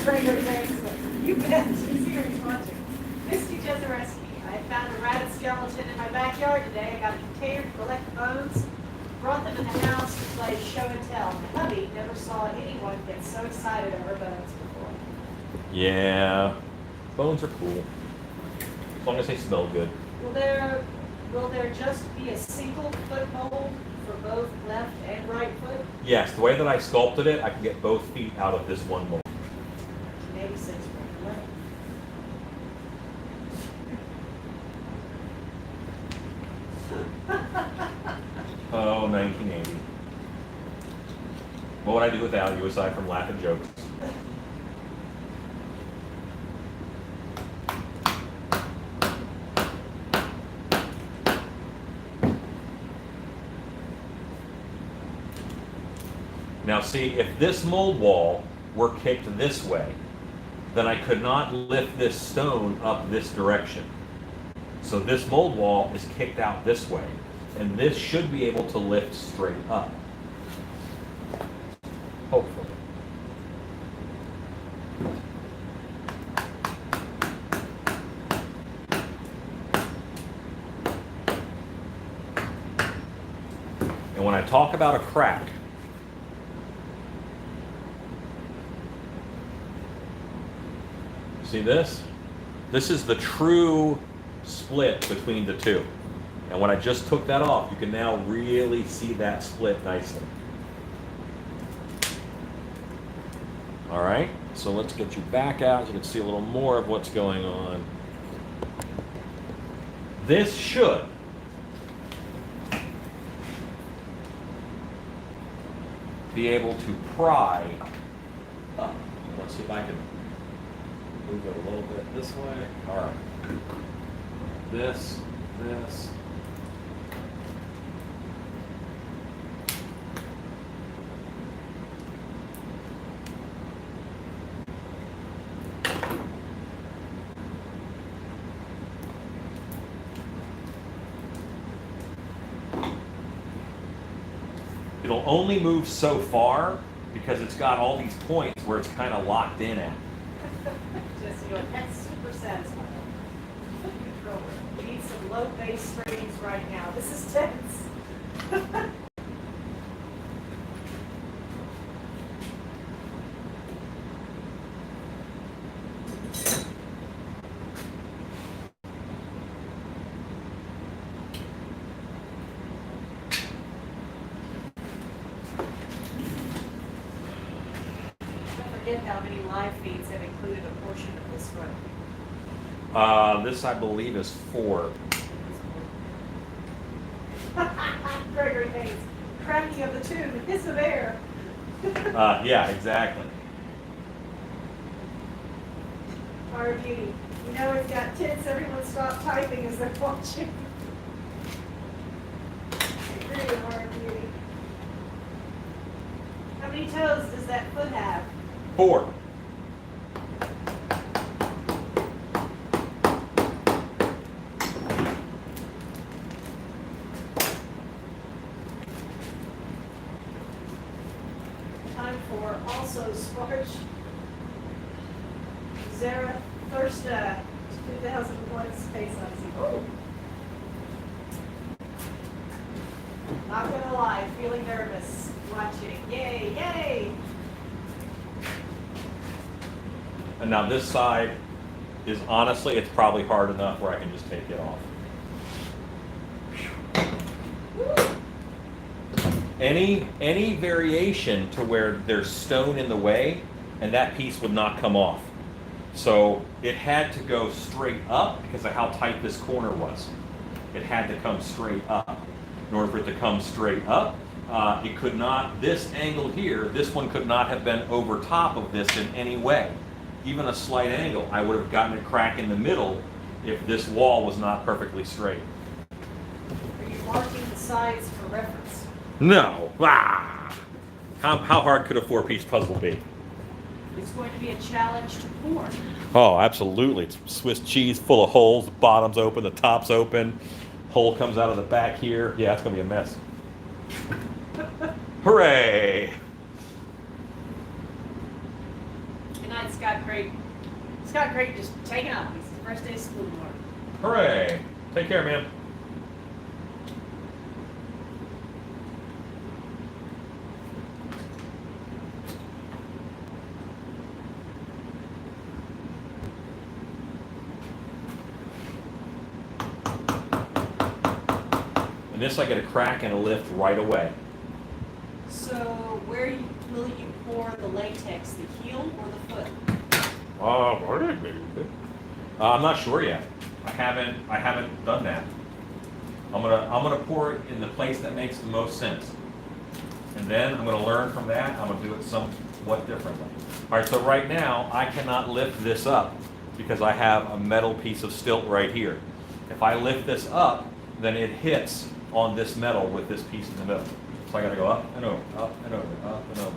Gregory Hayes, you bet, she's here, he's watching. Misty Jezereski, I found a rabbit skeleton in my backyard today. I got a container to collect bones, brought them in the house to play show and tell. My hubby never saw anyone get so excited over bones before. Yeah, bones are cool, as long as they smell good. Will there just be a single foot mold for both left and right foot? Yes, the way that I sculpted it, I can get both feet out of this one mold. 86 for left. Oh, 1980. What would I do without you aside from laughing jokes? Now see, if this mold wall were kicked this way, then I could not lift this stone up this direction. So this mold wall is kicked out this way, and this should be able to lift straight up. Hopefully. And when I talk about a crack, see this? This is the true split between the two. And when I just took that off, you can now really see that split nicely. All right, so let's get you back out so you can see a little more of what's going on. This should be able to pry up. Let's see if I can move it a little bit this way. All right. This. It'll only move so far because it's got all these points where it's kind of locked in at. Just, that's super satisfying. We need some low base ratings right now. This is tense. Forget how many live feeds have included a portion of this road. This, I believe, is 4. Gregory Hayes, cracking of the tube, hiss of air. Yeah, exactly. Our beauty. You know it's got tits, everyone stop typing as they're watching. I agree with our beauty. How many toes does that foot have? 4. also Sparge Zara Thirsta 2001 Space Odyssey. Oh! Not gonna lie, feeling nervous watching. Yay, yay! And now this side is honestly, it's probably hard enough where I can just take it off. Any variation to where there's stone in the way and that piece would not come off. So it had to go straight up because of how tight this corner was. It had to come straight up. In order for it to come straight up, it could not, this angle here, this one could not have been over top of this in any way. Even a slight angle, I would have gotten a crack in the middle if this wall was not perfectly straight. Are you marking the sides for reference? No. Ah. How hard could a 4-piece puzzle be? It's going to be a challenge to pour. Oh, absolutely. It's Swiss cheese full of holes. The bottom's open, the top's open. Hole comes out of the back here. Yeah, it's going to be a mess. Hooray! Good night, Scott Creighton. Scott Creighton just taking off. It's his first day of school tomorrow. Hooray! Take care, man. And this I get a crack and a lift right away. So where will you pour the latex, the heel or the foot? I'm not sure yet. I haven't done that. I'm gonna pour it in the place that makes the most sense. And then I'm gonna learn from that. I'm gonna do it somewhat differently. All right, so right now I cannot lift this up because I have a metal piece of stilt right here. If I lift this up, then it hits on this metal with this piece in the middle. So I gotta go up and over, up and over, up and over.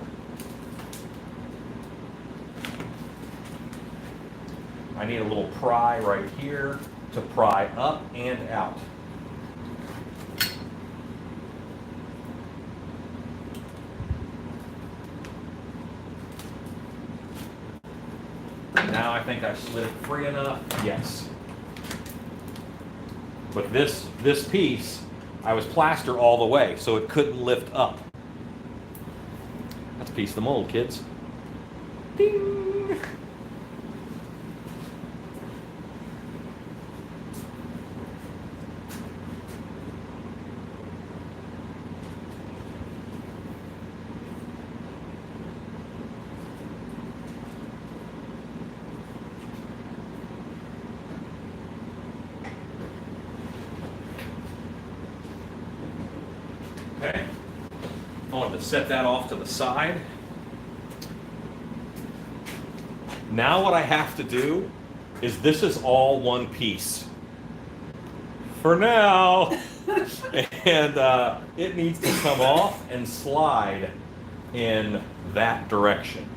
I need a little pry right here to pry up and out. Now I think I've slid it free enough. Yes. But this piece, I was plaster all the way, so it couldn't lift up. That's a piece of the mold, kids. Ding! Okay, I wanted to set that off to the side. Now what I have to do is this is all one piece. For now. And it needs to come off and slide in that direction.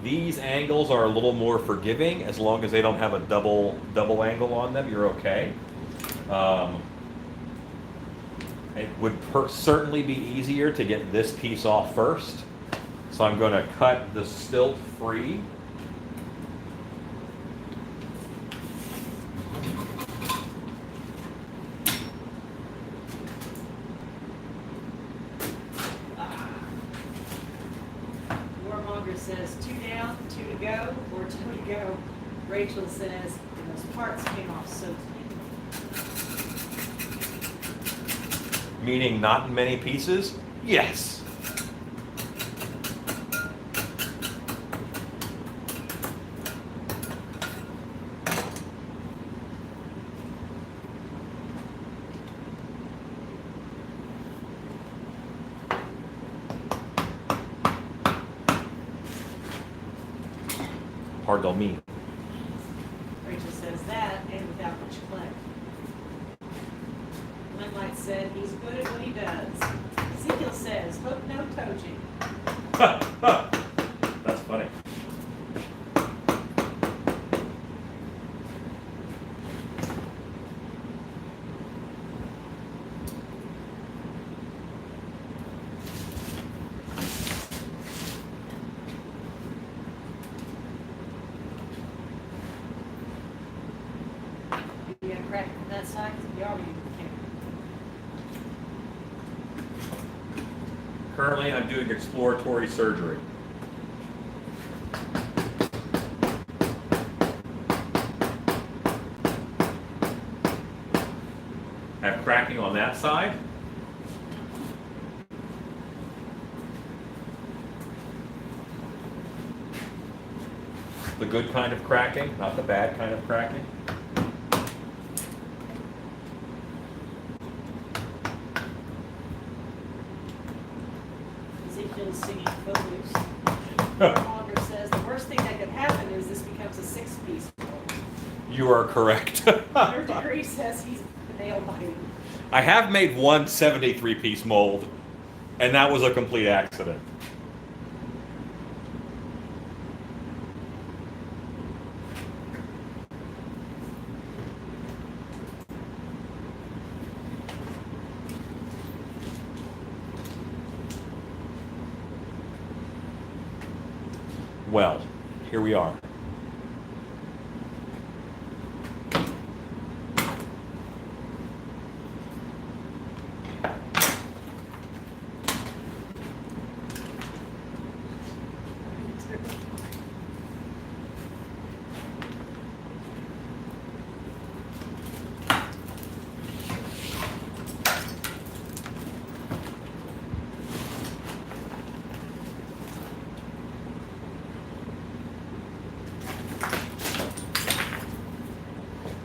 These angles are a little more forgiving as long as they don't have a double angle on them, you're okay. It would certainly be easier to get this piece off first. So I'm going to cut the stilt free. Warmonger says 2 down, 2 to go, or 2 to go. Rachel says, and those parts came off so clean. Meaning not in many pieces? Yes. Pardon me. Rachel says that, and without much clay. Limelight said he's good at what he does. Ezekiel says, hook no toji. That's funny. side, because we already can. Currently, I'm doing exploratory surgery. I have cracking on that side. The good kind of cracking, not the bad kind of cracking. Ezekiel's singing Footloose. Calendar says the worst thing that could happen is this becomes a 6-piece mold. You are correct. Under Degree says he's nail biting. I have made one 73-piece mold, and that was a complete accident. Well, here we are.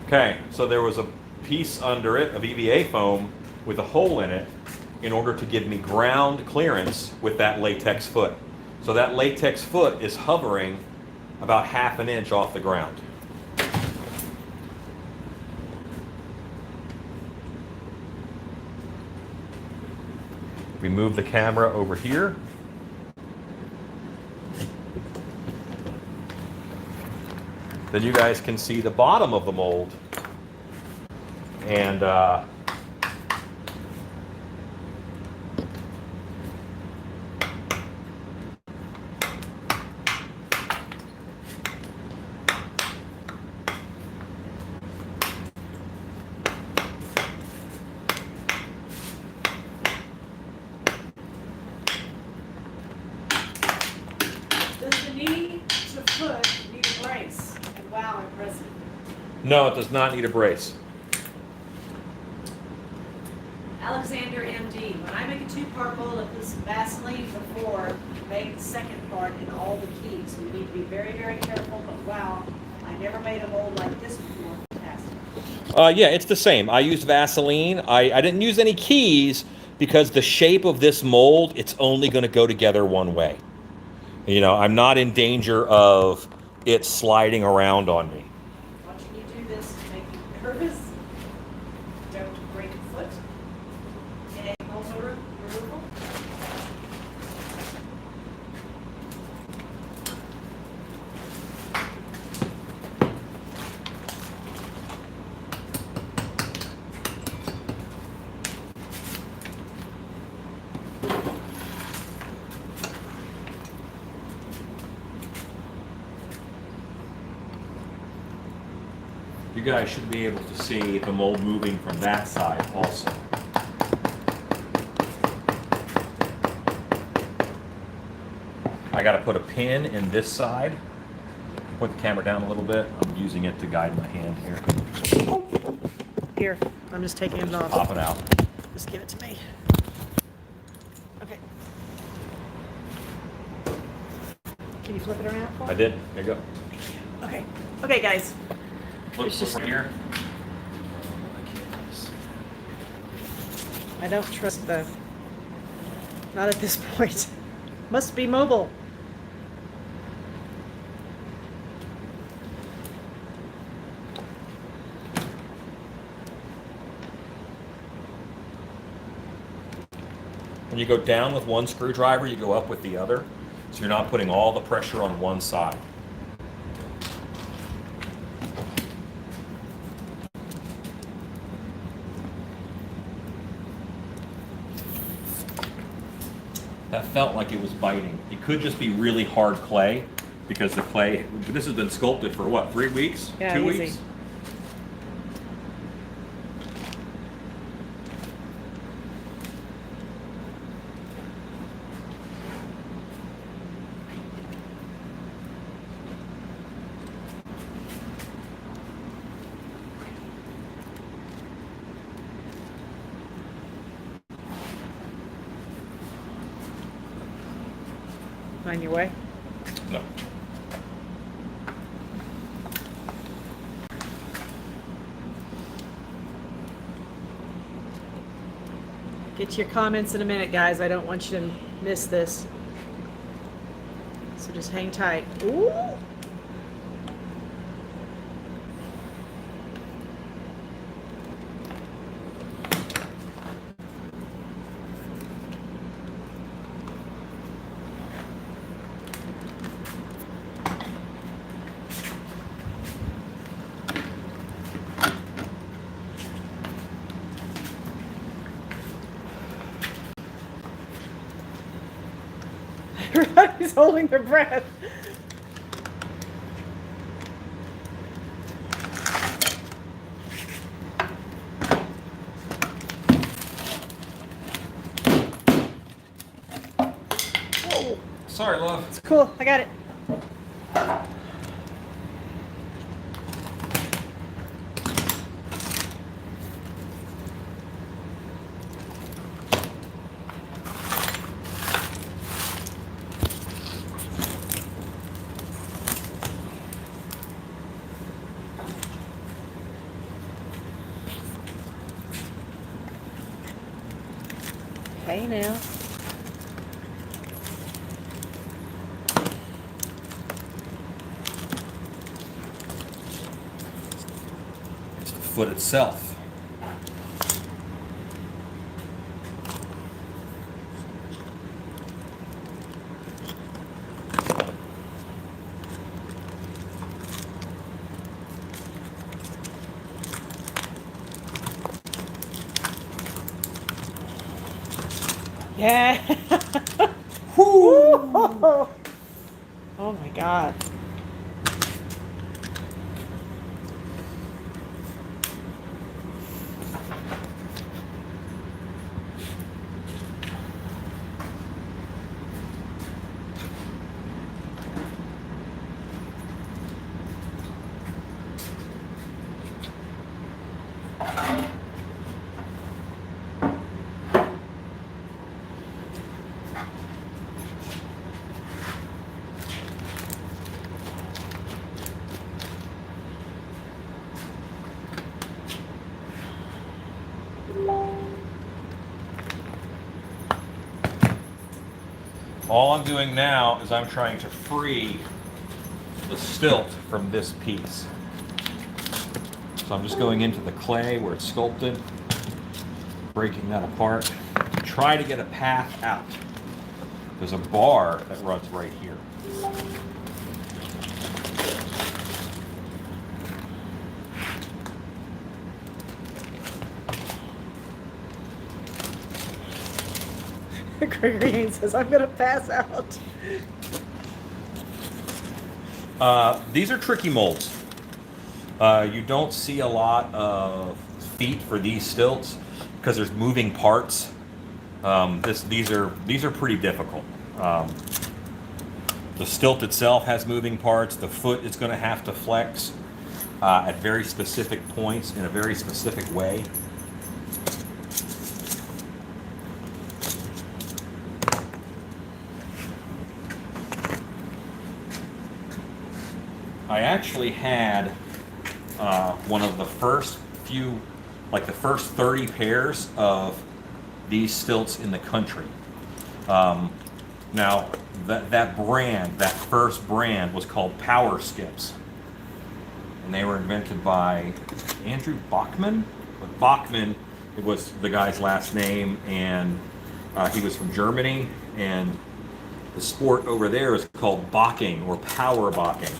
Okay, so there was a piece under it of EVA foam with a hole in it in order to give me ground clearance with that latex foot. So that latex foot is hovering about ½ an inch off the ground. We move the camera over here. Then you guys can see the bottom of the mold. And Does the knee to foot need a brace? And wow, impressive. no, it does not need a brace. Alexander MD, when I make a 2-part mold of this Vaseline before, make the second part in all the keys. We need to be very, very careful, but wow, I never made a mold like this before. Fantastic. Yeah, it's the same. I used Vaseline. I didn't use any keys because the shape of this mold, it's only going to go together one way. You know, I'm not in danger of it sliding around on me. Watching you do this to make you nervous. Don't break a foot. And mold removal. You guys should be able to see the mold moving from that side also. I got to put a pin in this side. Put the camera down a little bit. I'm using it to guide my hand here. Here, I'm just taking it off. Pop it out. Just give it to me. Okay. Can you flip it around for me? I did. There you go. Okay. Okay, guys. Look right here. I don't trust the... Not at this point. Must be mobile. When you go down with one screwdriver, you go up with the other. So you're not putting all the pressure on one side. That felt like it was biting. It could just be really hard clay because the clay, this has been sculpted for what, 3 weeks? Yeah, 2 easy. weeks? find your way? No. Get to your comments in a minute, guys. I don't want you to miss this. So just hang tight. Ooh! Everybody's holding their breath. Whoa. Sorry, love. It's cool. I got it. Hey now. It's the foot itself. Yeah. Oh my God. All I'm doing now is I'm trying to free the stilt from this piece. So I'm just going into the clay where it's sculpted, breaking that apart, try to get a path out. There's a bar that runs right here. Gregory Haynes says, I'm going to pass out. These are tricky molds. You don't see a lot of feet for these stilts because there's moving parts. These are pretty difficult. The stilt itself has moving parts. The foot is going to have to flex at very specific points in a very specific way. I actually had one of the first few, like the first 30 pairs of these stilts in the country. Now, that first brand was called Power Skips. And they were invented by Andrew Bachman. But Bachman, it was the guy's last name, and he was from Germany. And the sport over there is called bocking or power bocking.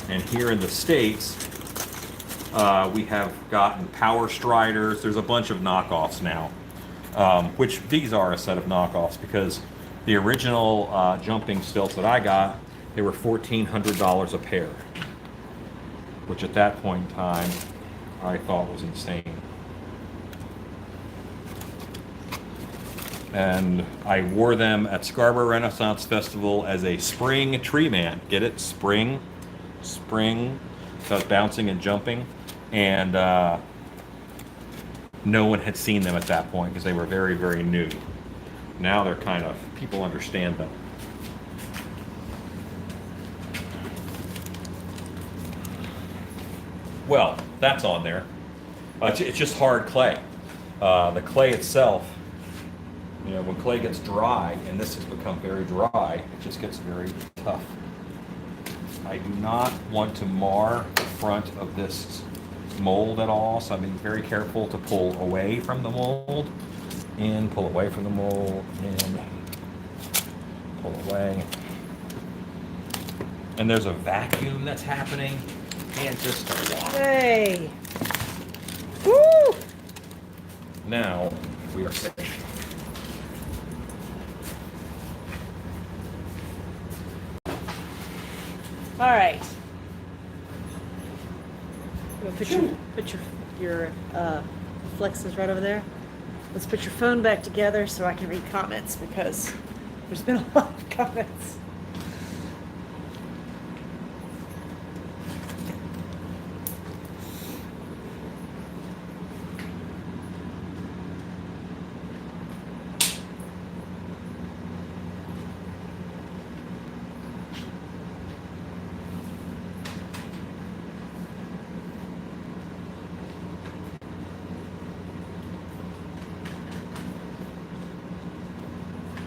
And here in the States, we have gotten Power Striders. There's a bunch of knockoffs now, which these are a set of knockoffs because the original jumping stilts that I got, they were $1,400 a pair, which at that point in time, I thought was insane. And I wore them at Scarborough Renaissance Festival as a spring tree man. Get it? Spring. So I was bouncing and jumping, and no one had seen them at that point because they were very, very new. Now they're kind of, people understand them. Well, that's on there. It's just hard clay. The clay itself, you know, when clay gets dry, and this has become very dry, it just gets very tough. I do not want to mar the front of this mold at all, so I'm being very careful to pull away from the mold, in, pull away from the mold, in, pull away. And there's a vacuum that's happening, and just a lot. Hey. Woo! Now we are safe. All right. You wanna put your flexes right over there. Let's put your phone back together so I can read comments because there's been a lot of comments.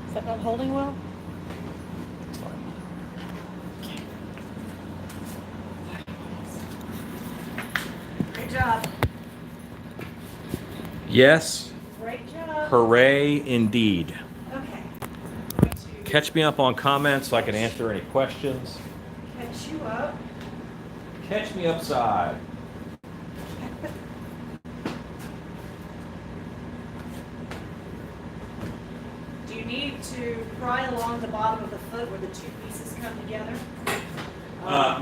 Is that not holding well? Okay. Great job. Yes, Great job. hooray indeed. Okay. Going to Catch me up on comments so I can answer any questions. catch you up. Catch me upside. Do you need to pry along the bottom of the foot where the two pieces come together?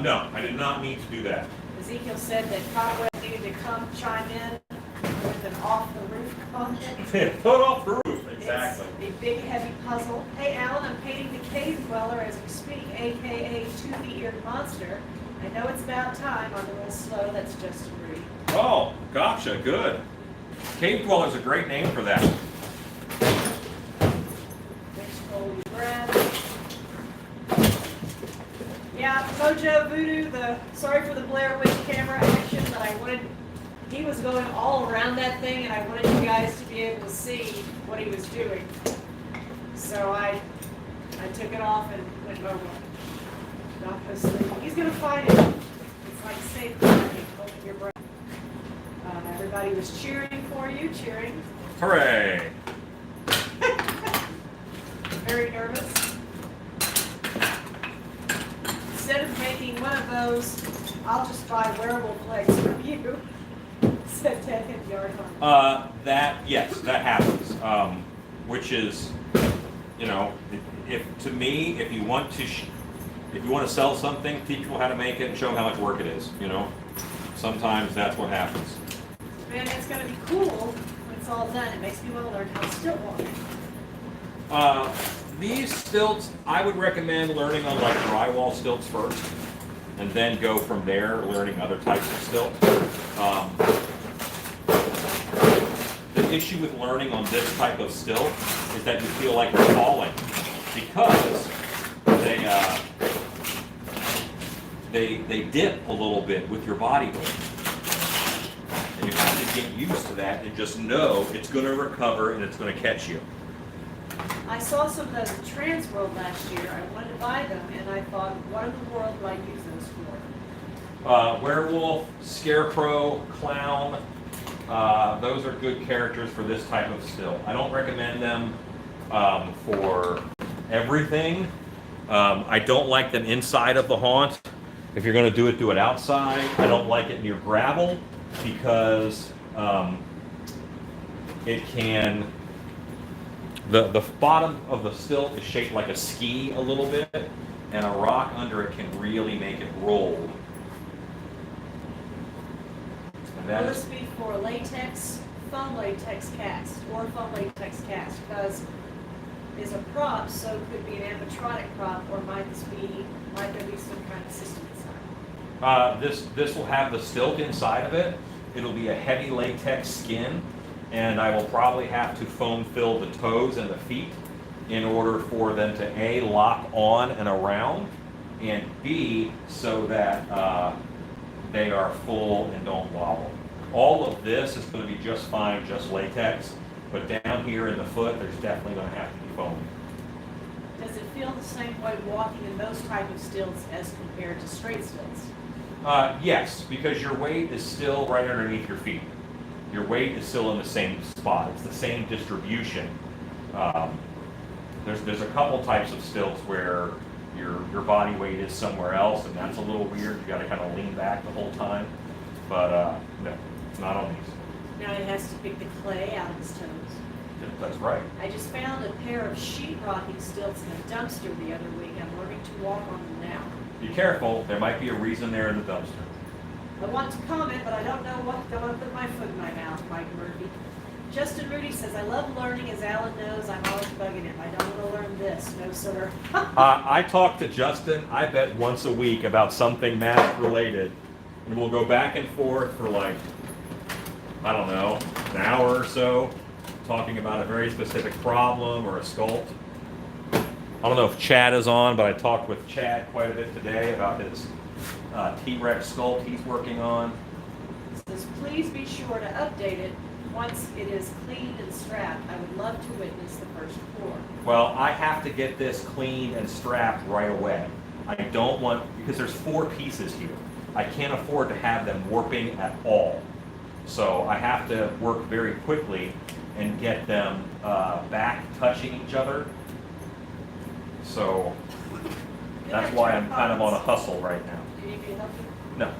No, I did not need to do that. Ezekiel said that Cobweb needed to come chime in with an off-the-roof comment. Put off the roof, exactly. It's a big, heavy puzzle. Hey, Alan, I'm painting the cave dweller as we speak, aka toothy-eared monster. I know it's about time. I'm a little slow. That's just a breed. Oh, gotcha, good. Cave Dweller's a great name for that. Next roll you grab. Yeah, Mojo Voodoo, sorry for the Blair Witch camera action, but he was going all around that thing and I wanted you guys to be able to see what he was doing. So I took it off and went over. Not gonna sleep. He's gonna find it. It's like safe learning. Open your brain. Everybody was cheering for you, cheering. Hooray. Very nervous. Instead of making one of those, I'll just buy werewolf legs from you. Said Ted in the yard hunt. Yes, that happens. Which is, you know, if you want to sell something, teach people how to make it and show them how much work it is, you know. Sometimes that's what happens. Man, it's gonna be cool when it's all done. It makes me want to learn how to stilt walk. These stilts, I would recommend learning on like drywall stilts first, and then go from there, learning other types of stilts. The issue with learning on this type of stilt is that you feel like you're falling because they dip a little bit with your body weight. And you have to get used to that and just know it's going to recover and it's going to catch you. I saw some of those at Trans World last year. I wanted to buy them, and I thought, what in the world do I use those for? Werewolf, Scarecrow, Clown, those are good characters for this type of still. I don't recommend them for everything. I don't like them inside of the haunt. If you're going to do it outside. I don't like it near gravel because it can... The bottom of the stilt is shaped like a ski a little bit, and a rock under it can really make it roll. And that Will is, this be for latex, foam latex cast, or foam latex cast? Because it's a prop, so it could be an animatronic prop, or might there be some kind of system inside? this will have the stilt inside of it. It'll be a heavy latex skin, and I will probably have to foam fill the toes and the feet in order for them to A, lock on and around, and B, so that they are full and don't wobble. All of this is going to be just fine, just latex, but down here in the foot, there's definitely going to have to be foam. Does it feel the same way walking in those type of stilts as compared to straight stilts? Yes, because your weight is still right underneath your feet. Your weight is still in the same spot. It's the same distribution. There's a couple types of stilts where your body weight is somewhere else, and that's a little weird. You got to kind of lean back the whole time. But no, it's not on these. Now he has to pick the clay out of his toes. That's right. I just found a pair of sheetrocking stilts in a dumpster the other week. I'm learning to walk on them now. Be careful. There might be a reason they're in the dumpster. I want to comment, but I don't know what. Don't want to put my foot in my mouth, Mike Murphy. Justin Rudy says, I love learning. As Alan knows, I'm always bugging him. I don't want to learn this. No, sir. I talk to Justin, I bet once a week about something math related, and we'll go back and forth for like, I don't know, an hour or so, talking about a very specific problem or a sculpt. I don't know if Chad is on, but I talked with Chad quite a bit today about his T-Rex sculpt he's working on. It says, please be sure to update it once it is cleaned and strapped. I would love to witness the first pour. Well, I have to get this cleaned and strapped right away. I don't want, because there's 4 pieces here. I can't afford to have them warping at all. So I have to work very quickly and get them back touching each other. So that's why I'm kind of on a hustle right now. Do you need me to help you? No.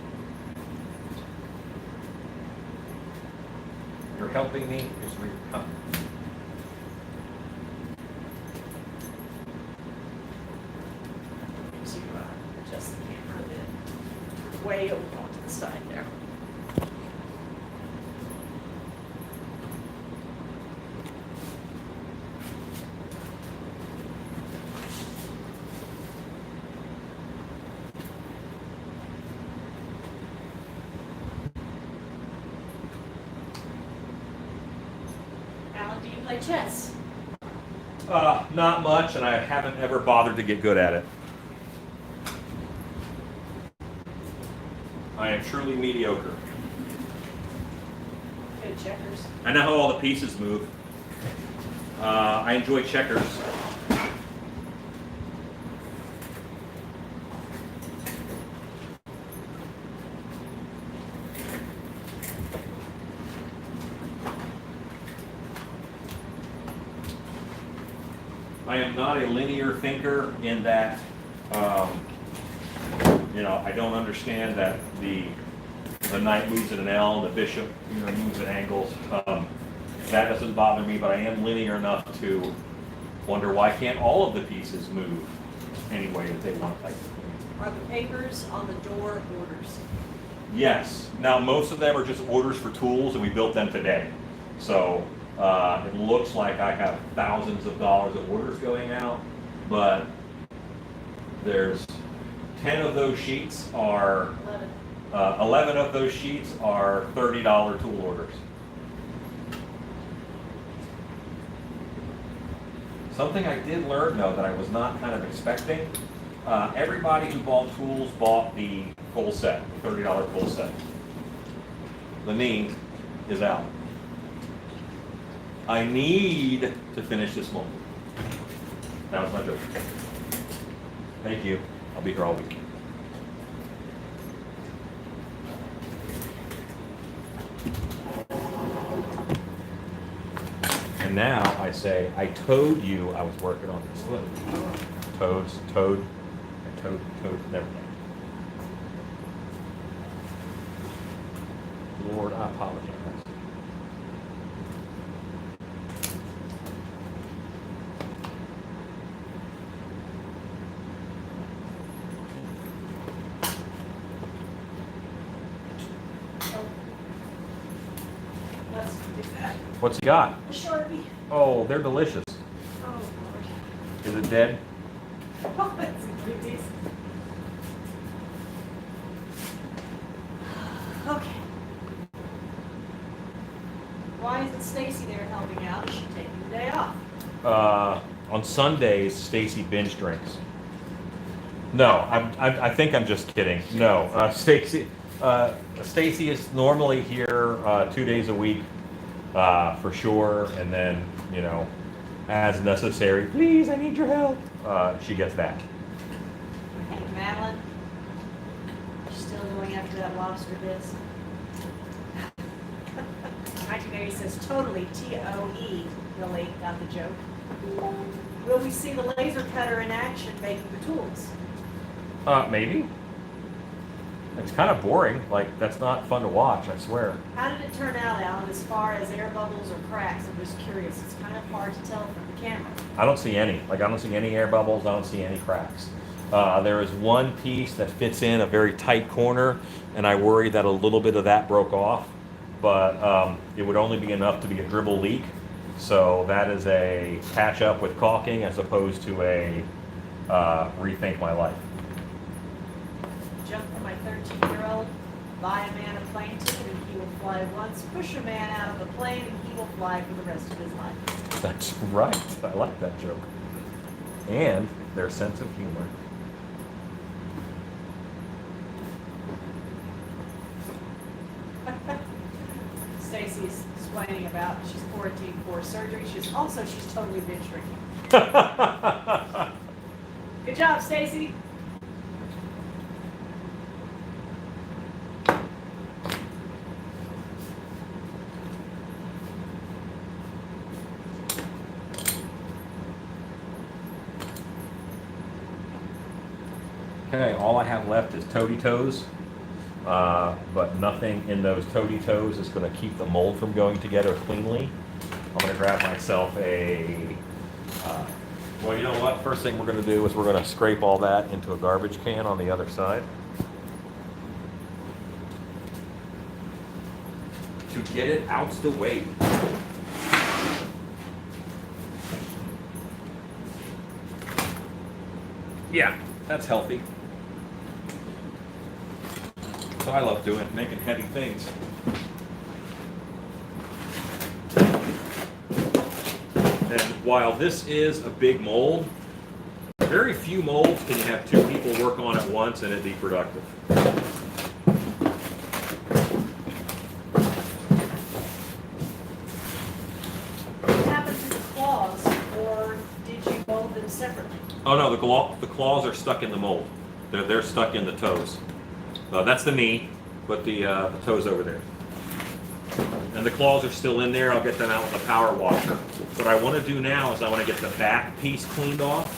You're helping me is where you're coming. So you adjust the camera a bit. Way over onto the side there. Alan, do you play chess? Not much, and I haven't ever bothered to get good at it. I am truly mediocre. Good checkers. I know how all the pieces move. I enjoy checkers. I am not a linear thinker in that, I don't understand that the knight moves at an L and the bishop moves at angles. That doesn't bother me, but I am linear enough to wonder why can't all of the pieces move any way that they want. Are the papers on the door orders? Yes. Now, most of them are just orders for tools, and we built them today. So it looks like I have thousands of dollars of orders going out, but there's 10 of those sheets are, 11 of those sheets are $30 tool orders. Something I did learn, though, that I was not kind of expecting, everybody who bought tools bought the full set, the $30 full set. The knee is out. I need to finish this mold. That was my joke. Thank you. I'll be here all week. And now I say, I told you I was working on this. Look. Toad, never mind. Lord, I apologize. Let's do that. What's he got? A Sharpie. Oh, they're delicious. Oh, Lord. Is it dead? Oh, that's pretty decent. Okay. Why isn't Stacy there helping out? Is she taking the day off? On Sundays, Stacy binge drinks. No, I think I'm just kidding. No, Stacy Stacy is normally here 2 days a week for sure, and then, you know, as necessary, please, I need your help. She gets that. And Madeline, still going after that lobster disc. 1980 says totally, T-O-E, really got the joke. Will we see the laser cutter in action making the tools? Maybe. It's kind of boring. Like, that's not fun to watch, I swear. How did it turn out, Alan, as far as air bubbles or cracks? I'm just curious. It's kind of hard to tell from the camera. I don't see any. Like, I don't see any air bubbles. I don't see any cracks. There is one piece that fits in a very tight corner, and I worry that a little bit of that broke off. But it would only be enough to be a dribble leak. So that is a catch up with caulking as opposed to a rethink my life. Jump for my 13-year-old, buy a man a plane ticket and he will fly once, push a man out of the plane and he will fly for the rest of his life. That's right. I like that joke. And their sense of humor. Stacy's explaining about she's quarantined for surgery. She's totally binge drinking. Good job, Stacy. Okay, all I have left is toady toes, but nothing in those toady toes is going to keep the mold from going together cleanly. I'm going to grab myself a, well, you know what? First thing we're going to do is we're going to scrape all that into a garbage can on the other side. To get it out the way. Yeah, that's healthy. So I love doing, making heavy things. And while this is a big mold, very few molds can you have two people work on at once and it be productive. What happened to the claws, or did you mold them separately? Oh no, the claws are stuck in the mold. They're stuck in the toes. That's the knee, but the toes over there. And the claws are still in there. I'll get them out with a power washer. What I want to do now is I want to get the back piece cleaned off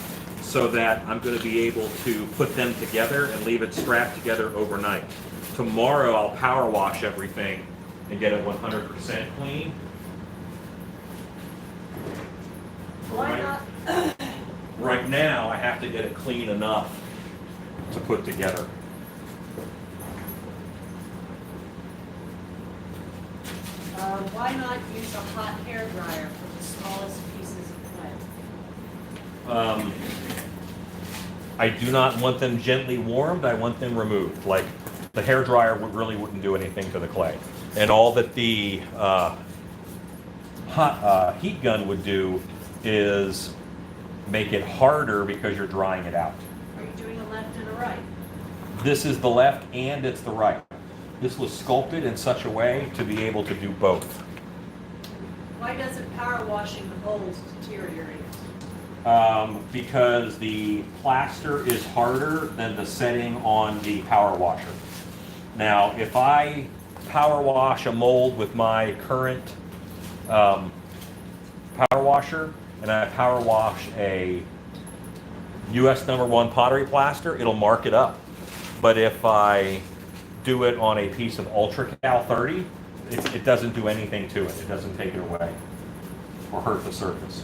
so that I'm going to be able to put them together and leave it strapped together overnight. Tomorrow I'll power wash everything and get it 100% clean. Why not? Right now I have to get it clean enough to put together. Why not use a hot hair dryer for the smallest pieces of clay? I do not want them gently warmed. I want them removed. Like the hair dryer really wouldn't do anything to the clay. And all that the heat gun would do is make it harder because you're drying it out. Are you doing a left and a right? This is the left and it's the right. This was sculpted in such a way to be able to do both. Why doesn't power washing the molds deteriorate? Because the plaster is harder than the setting on the power washer. Now, if I power wash a mold with my current power washer, and I power wash a US #1 pottery plaster, it'll mark it up. But if I do it on a piece of Ultra Cal 30, it doesn't do anything to it. It doesn't take it away or hurt the surface.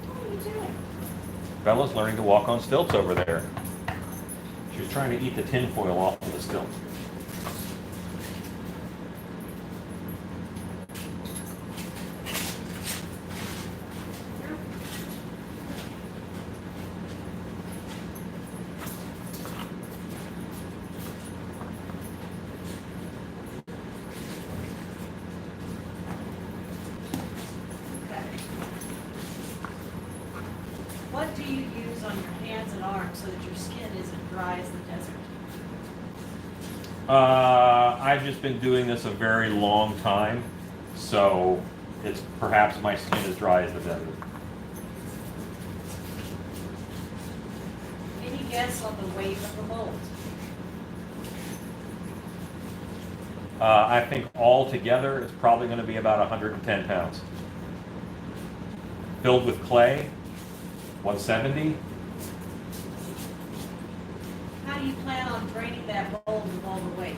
What are you doing? Bella's learning to walk on stilts over there. She's trying to eat the tinfoil off of the stilt. What do you use on on your hands and arms so that your skin isn't dry as the desert? I've just been doing this a very long time, so it's perhaps my skin is dry as the desert. Any guess on the weight of the mold? I think all together it's probably going to be about 110 pounds. Filled with clay, 170. How do you plan on draining that mold with all the weight?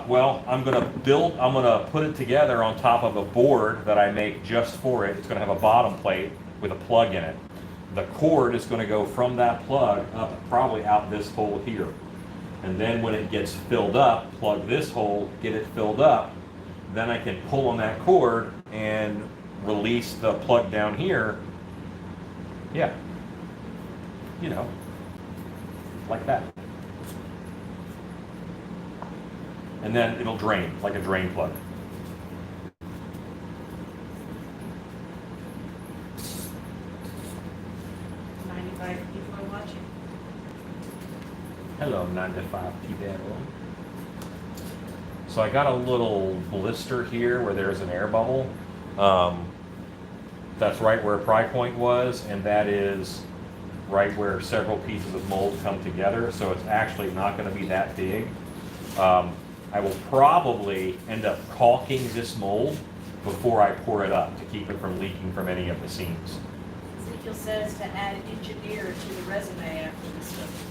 Well, I'm going to put it together on top of a board that I make just for it. It's going to have a bottom plate with a plug in it. The cord is going to go from that plug up probably out this hole here. And then when it gets filled up, plug this hole, get it filled up. Then I can pull on that cord and release the plug down here. Yeah. You know, like that. And then it'll drain, like a drain plug. People are watching. Hello, 9 to 5 people. So I got a little blister here where there's an air bubble. That's right where pry point was, and that is right where several pieces of mold come together. So it's actually not going to be that big. I will probably end up caulking this mold before I pour it up to keep it from leaking from any of the seams. Ezekiel says to add engineer to the resume after this stuff.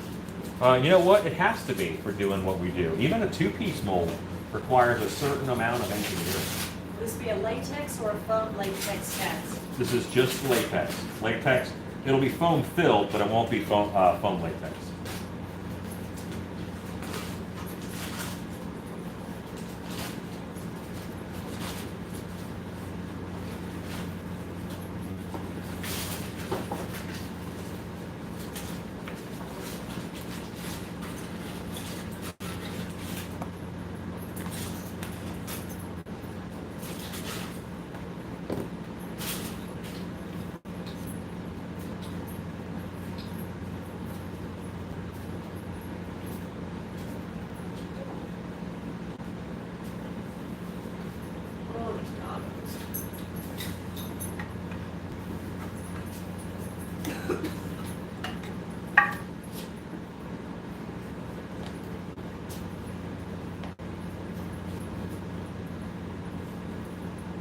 You know what? It has to be for doing what we do. Even a two-piece mold requires a certain amount of engineering. Will this be a latex or a foam latex cast? This is just latex. Latex, it'll be foam filled, but it won't be foam latex. Oh, these goggles.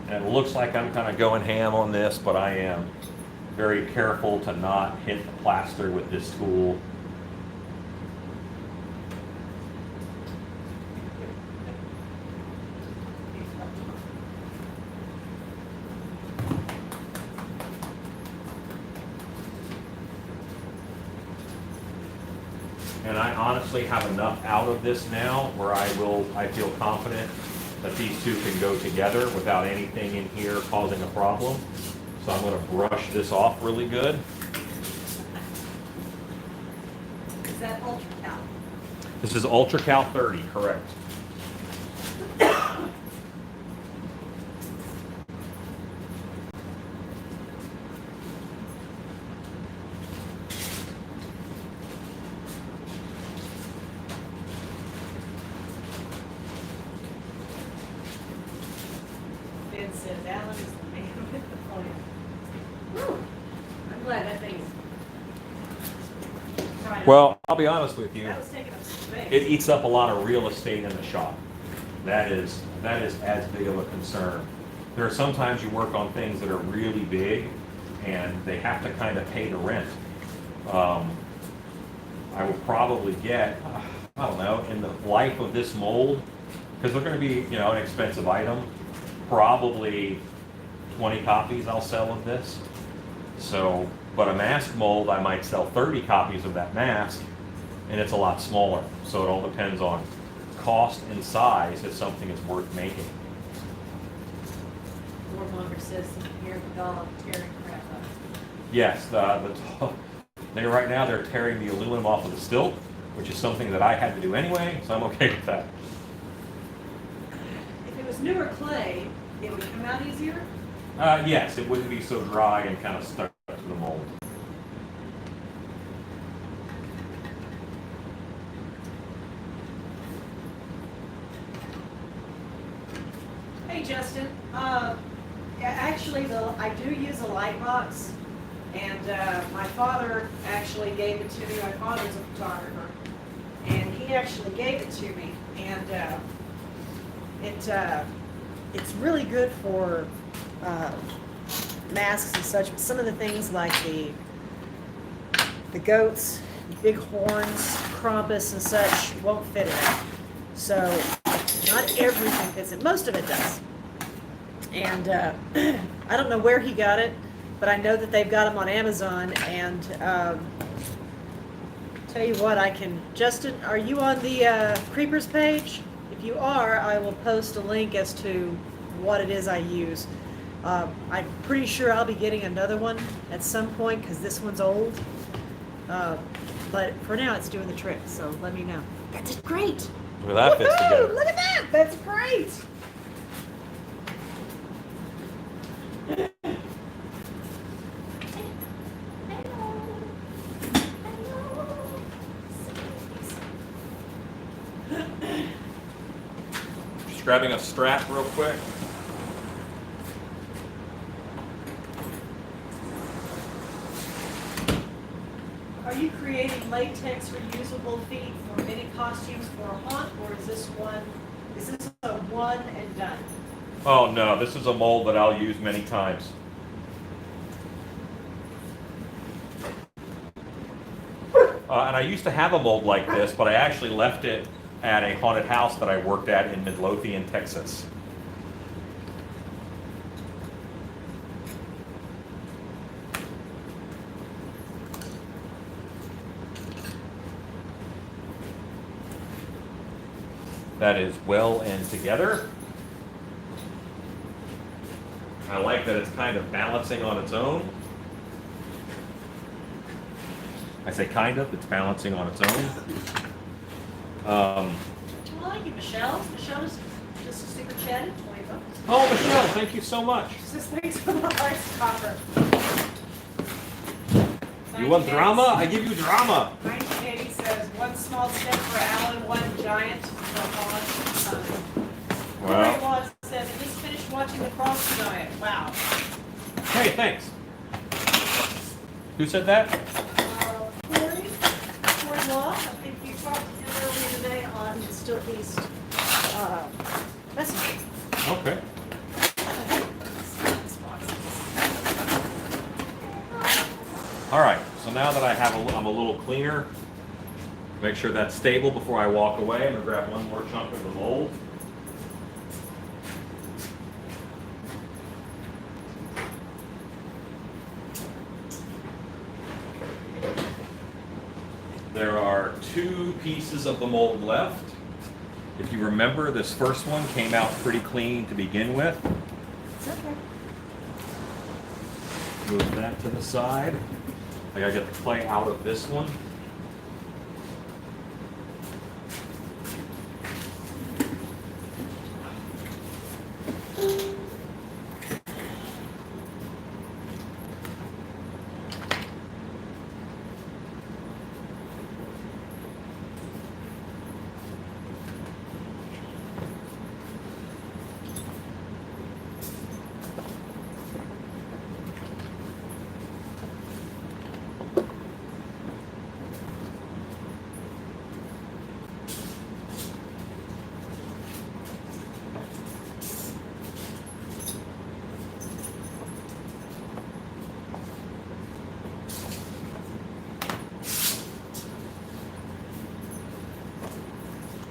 And it looks like I'm kind of going ham on this, but I am very careful to not hit the plaster with this tool. And I honestly have enough out of this now where I feel confident that these two can go together without anything in here causing a problem. So I'm going to brush this off really good. Is that ultra cal? This is Ultra Cal 30, correct. Ben says Alan is the man with the plan. Whew. I'm glad that thing's. Well, I'll be honest with you. That was taking up space. It eats up a lot of real estate in the shop. That is as big of a concern. There are sometimes you work on things that are really big and they have to kind of pay the rent. I will probably get, I don't know, in the life of this mold, because they're going to be, you know, an expensive item, probably 20 copies I'll sell of this. So, but a mask mold, I might sell 30 copies of that mask, and it's a lot smaller. So it all depends on cost and size if something is worth making. Warmonger says to hear the dog tearing crap up. Yes, right now they're tearing the aluminum off of the stilt, which is something that I had to do anyway, so I'm okay with that. If it was newer clay, it would come out easier? Yes, it wouldn't be so dry and kind of stuck to the mold. Justin. Actually, I do use a light box, and my father actually gave it to me. My father's a photographer, and he actually gave it to me, and it's really good for masks and such. But some of the things like the goats, big horns, krampus, and such won't fit in it. So not everything fits in. Most of it does. And I don't know where he got it, but I know that they've got them on Amazon. And tell you what, Justin, are you on the Creepers page? If you are, I will post a link as to what it is I use. I'm pretty sure I'll be getting another one at some point because this one's old. But for now, it's doing the trick, so let me know. That's great. Look at that fits together. Look at that. That's great. Just grabbing a strap real quick. Are you creating latex reusable feet for many costumes for a haunt, or is this a one and done? Oh no, this is a mold that I'll use many times. And I used to have a mold like this, but I actually left it at a haunted house that I worked at in Midlothian, Texas. That is well and together. I like that it's kind of balancing on its own. I say kind of, it's balancing on its own. Well, thank you, Michelle. Michelle just a super chatted, $20. Oh, Michelle, thank you so much. She says thanks for the ice copper. You want drama? I give you drama. 1980 says, one small step for Alan, one giant for Vaughn. Wow. Well, says, I just finished watching the Frost Giant. Wow. Hey, thanks. Who said that? Corey Law, I think you talked to him earlier today on Still East Messenger. Okay. All right, so now that I'm a little cleaner, make sure that's stable before I walk away. I'm gonna grab one more chunk of the mold. There are 2 pieces of the mold left. If you remember, this first one came out pretty clean to begin with. It's okay. Move that to the side. I gotta get the clay out of this one.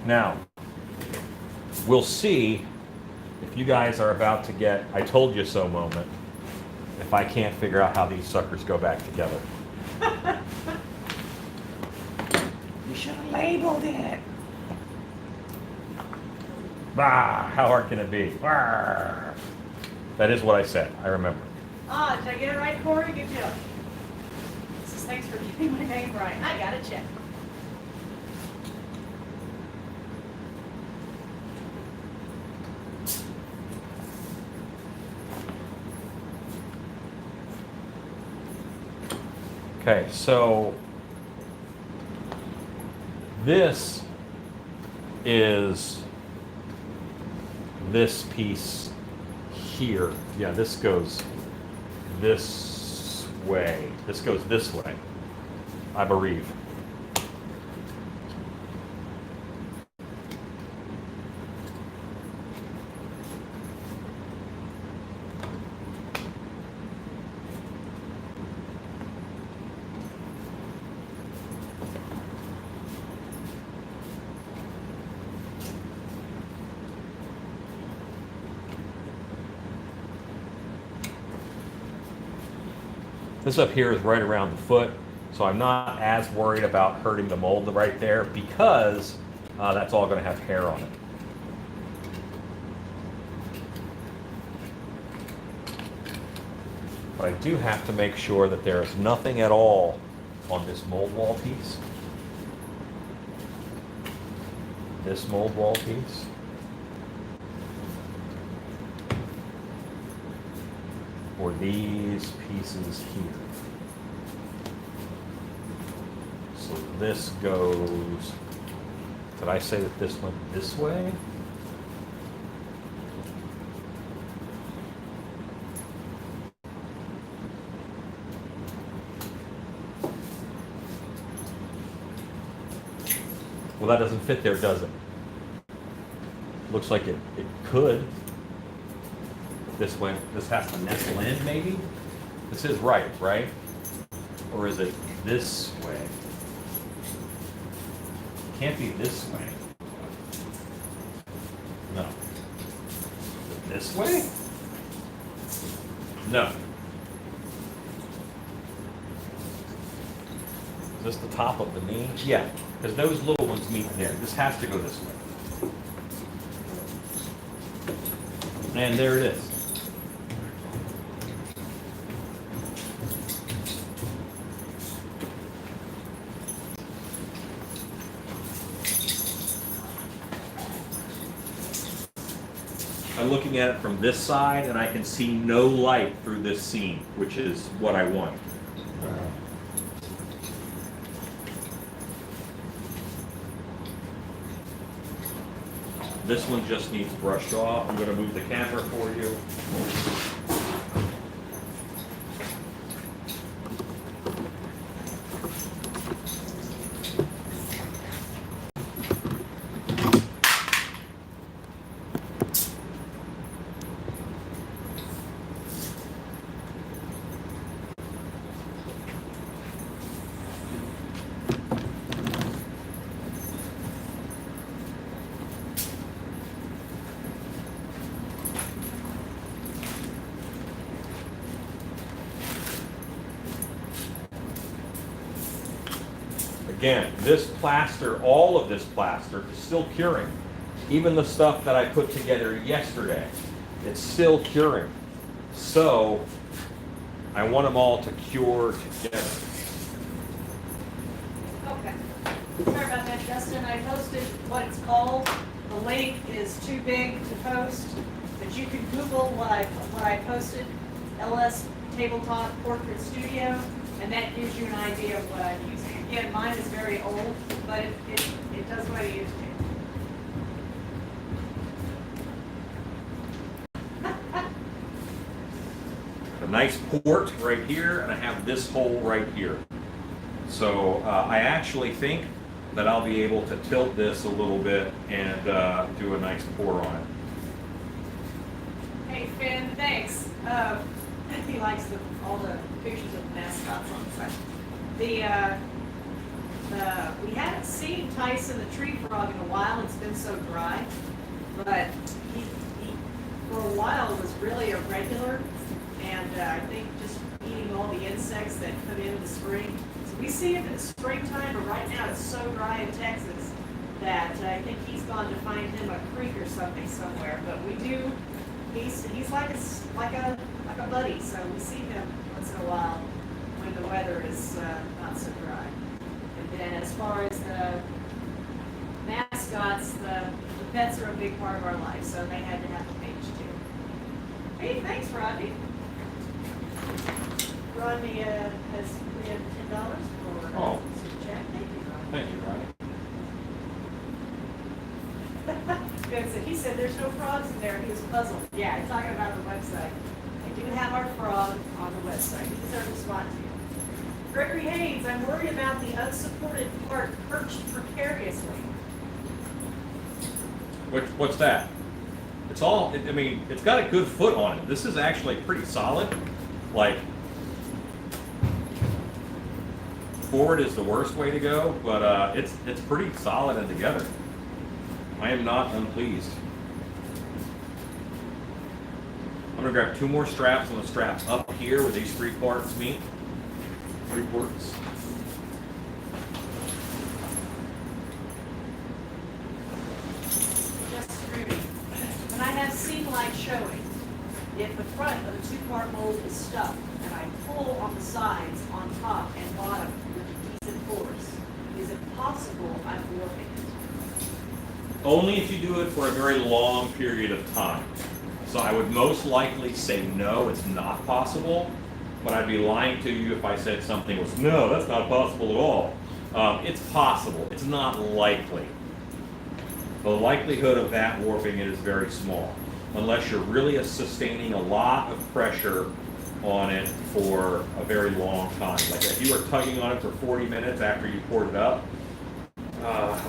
Now, we'll see if you guys are about to get I told you so moment, if I can't figure out how these suckers go back together. You should have labeled it. Bah, how hard can it be? Bah. That is what I said, I remember. Ah, did I get it right, Corey? Good job. Says, thanks for getting my name right. I got it checked. Okay, so this is this piece here. Yeah, this goes this way. This goes this way, I believe. This up here is right around the foot, so I'm not as worried about hurting the mold right there because that's all going to have hair on it. But I do have to make sure that there is nothing at all on this mold wall piece. This mold wall piece. Or these pieces here. So this goes, did I say that this went this way? Well, that doesn't fit there, does it? Looks like it could. This way, this has to nestle in, maybe? This is right? Or is it this way? Can't be this way. No. This way? No. Is this the top of the knee? Yeah, because those little ones meet there. This has to go this way. And there it is. I'm looking at it from this side and I can see no light through this seam, which is what I want. This one just needs brushed off. I'm going to move the camera for you. Again, this plaster, all of this plaster is still curing. Even the stuff that I put together yesterday, it's still curing. So I want them all to cure together. Okay. Sorry about that, Justin. I posted what it's called. The link is too big to post, but you can Google what I posted, LS Tabletop Portrait Studio, and that gives you an idea of what I'm using. Again, mine is very old, but it does what I used to. A nice port right here, and I have this hole right here. So I actually think that I'll be able to tilt this a little bit and do a nice pour on it. Hey, Finn, thanks. He likes all the pictures of mascots on the side. We haven't seen Tyson the tree frog in a while. It's been so dry, but he for a while was really irregular, and I think just eating all the insects that come in the spring. So we see him in the springtime, but right now it's so dry in Texas that I think he's gone to find him a creek or something somewhere. But we do. He's like a buddy, so we see him once in a while when the weather is not so dry. And then as far as the mascots, the pets are a big part of our life, so they had to have a page too. Hey, thanks, Rodney. Rodney has we have $10 for Super Chat. Thank you, Rodney. Thank you, Ronnie. Good, so he said there's no frogs in there, he was puzzled. Yeah, you're talking about the website. I do have our frog on the website, he deserves a spot too. Gregory Haynes, I'm worried about the unsupported part perched precariously. What's that? It's all, I mean, it's got a good foot on it. This is actually pretty solid. Like, forward is the worst way to go, but it's pretty solid and together. I am not unpleased. I'm gonna grab 2 more straps. I'm gonna strap up here where these 3 parts meet. 3 quarts. Just Rudy, when I have seam line showing, if the front of the 2-part mold is stuck and I pull on the sides, on top and bottom with decent force, is it possible I'm warping it? Only if you do it for a very long period of time. So I would most likely say no, it's not possible, but I'd be lying to you if I said something was, no, that's not possible at all. It's possible, it's not likely. The likelihood of that warping it is very small, unless you're really sustaining a lot of pressure on it for a very long time. Like if you were tugging on it for 40 minutes after you poured it up,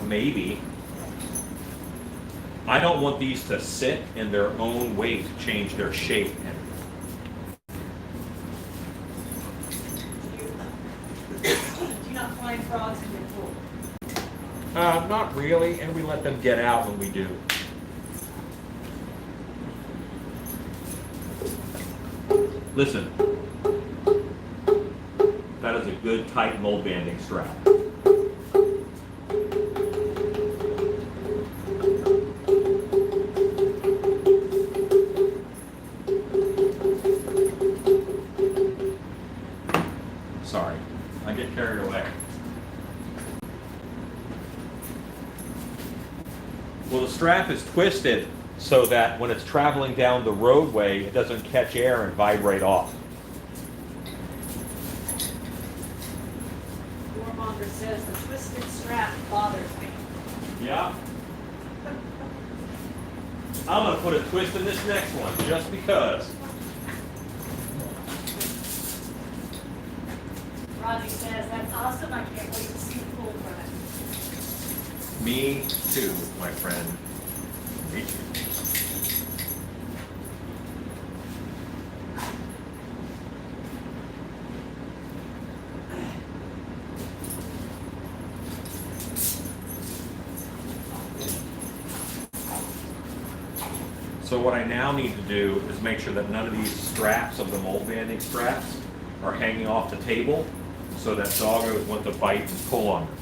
maybe. I don't want these to sit in their own weight to change their shape. Do you not find frogs in your pool? Not really, and we let them get out when we do. Listen, that is a good tight mold banding strap. Sorry, I get carried away. Well, the strap is twisted so that when it's traveling down the roadway, it doesn't catch air and vibrate off. Warmonger says the twisted strap bothers me. Yeah. I'm gonna put a twist in this next one, just because. Rodney says, that's awesome, I can't wait to see the pool from it. Me too, my friend. Me too. So what I now need to do is make sure that none of these straps of the mold banding straps are hanging off the table so that doggos want to bite and pull on them.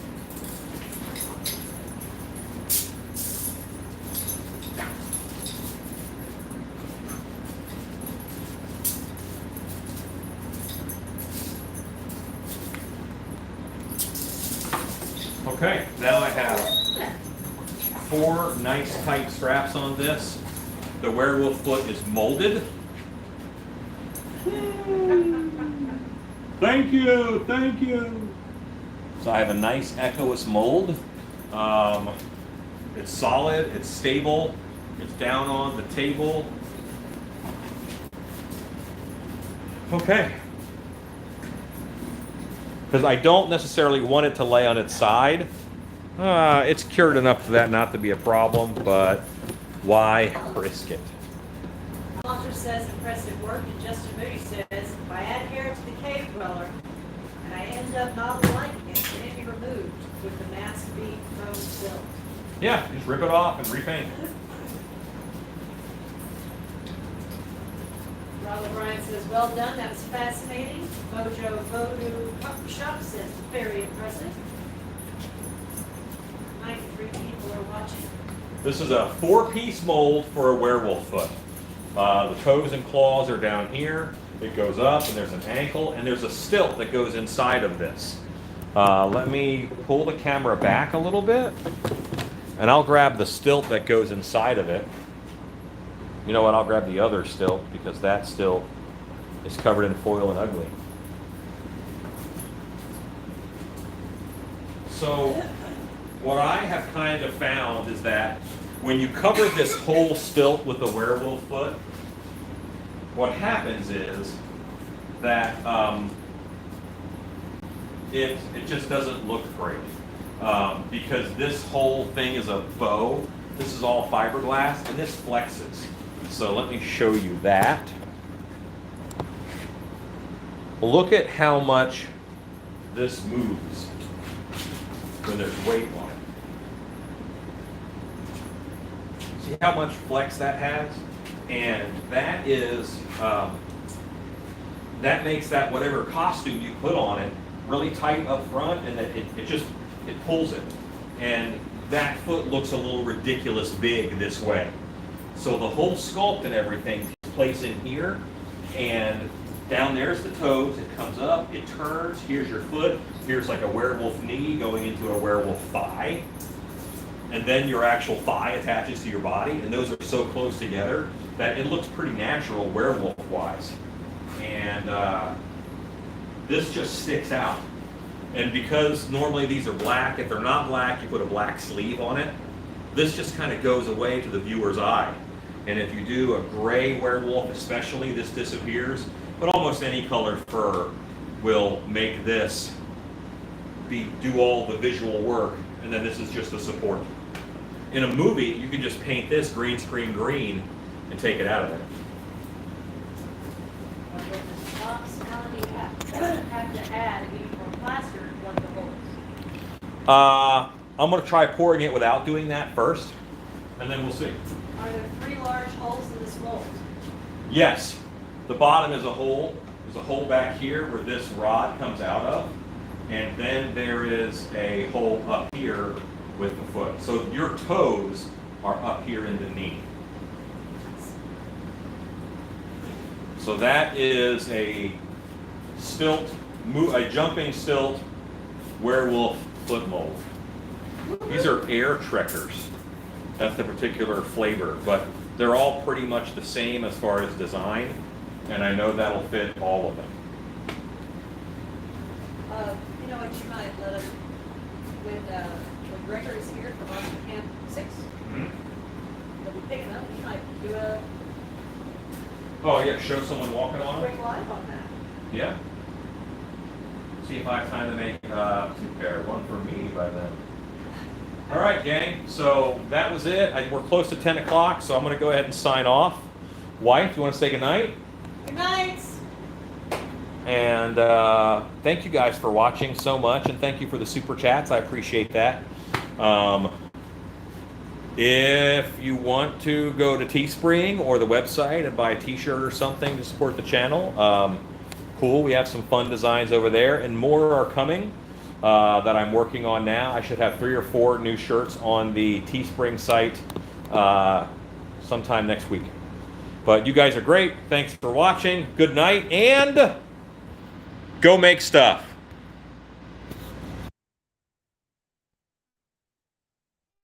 Okay, now I have 4 nice tight straps on this. The werewolf foot is molded. Thank you, thank you. So I have a nice echoous mold. It's solid, it's stable, it's down on the table. Okay. Because I don't necessarily want it to lay on its side. It's cured enough for that not to be a problem, but why risk it? Walter says impressive work, and Justin Moody says, if I add hair to the cave dweller, and I end up not liking it, can it be removed with the mass being thrown still? Yeah, just rip it off and repaint. Rob O'Brien says, well done, that was fascinating. Mojo Voodoo Puppy Shop says, very impressive. 93 people are watching. This is a 4-piece mold for a werewolf foot. The toes and claws are down here. It goes up, and there's an ankle, and there's a stilt that goes inside of this. Let me pull the camera back a little bit, and I'll grab the stilt that goes inside of it. You know what? I'll grab the other stilt, because that stilt is covered in foil and ugly. So what I have kind of found is that when you cover this whole stilt with the werewolf foot, what happens is that it just doesn't look great. Because this whole thing is a bow. This is all fiberglass, and this flexes. So let me show you that. Look at how much this moves when there's weight on it. See how much flex that has? And that is, that makes that whatever costume you put on it really tight up front, and that it pulls it. And that foot looks a little ridiculous big this way. So the whole sculpt and everything takes place in here, and down there's the toes, it comes up, it turns, here's your foot, here's like a werewolf knee going into a werewolf thigh, and then your actual thigh attaches to your body, and those are so close together that it looks pretty natural werewolf-wise. And this just sticks out. And because normally these are black, if they're not black, you put a black sleeve on it. This just kind of goes away to the viewer's eye. And if you do a gray werewolf especially, this disappears. But almost any color fur will make this do all the visual work, and then this is just a support. In a movie, you can just paint this green screen green and take it out of there. Have to add any more plaster to plug the holes. I'm going to try pouring it without doing that first, and then we'll see. Are there 3 large holes in this mold? Yes. The bottom is a hole. There's a hole back here where this rod comes out of, and then there is a hole up here with the foot. So your toes are up here in the knee. So that is a jumping stilt werewolf foot mold. These are air trekkers. That's the particular flavor, but they're all pretty much the same as far as design, and I know that'll fit all of them. You know what you might let us, when Gregor is here from Austin Camp 6, they'll be picking up, you might do a Oh yeah, show someone walking on it? quick live on that. Yeah. See if I have time to make 2 pair, one for me by then. All right, gang, so that was it. We're close to 10 o'clock, so I'm going to go ahead and sign off. Wife, you want to say goodnight? Good night. And thank you guys for watching so much, and thank you for the super chats. I appreciate that. If you want to go to Teespring or the website and buy a t-shirt or something to support the channel, cool. We have some fun designs over there, and more are coming that I'm working on now. I should have 3 or 4 new shirts on the Teespring site sometime next week. But you guys are great. Thanks for watching. Good night, and go make stuff.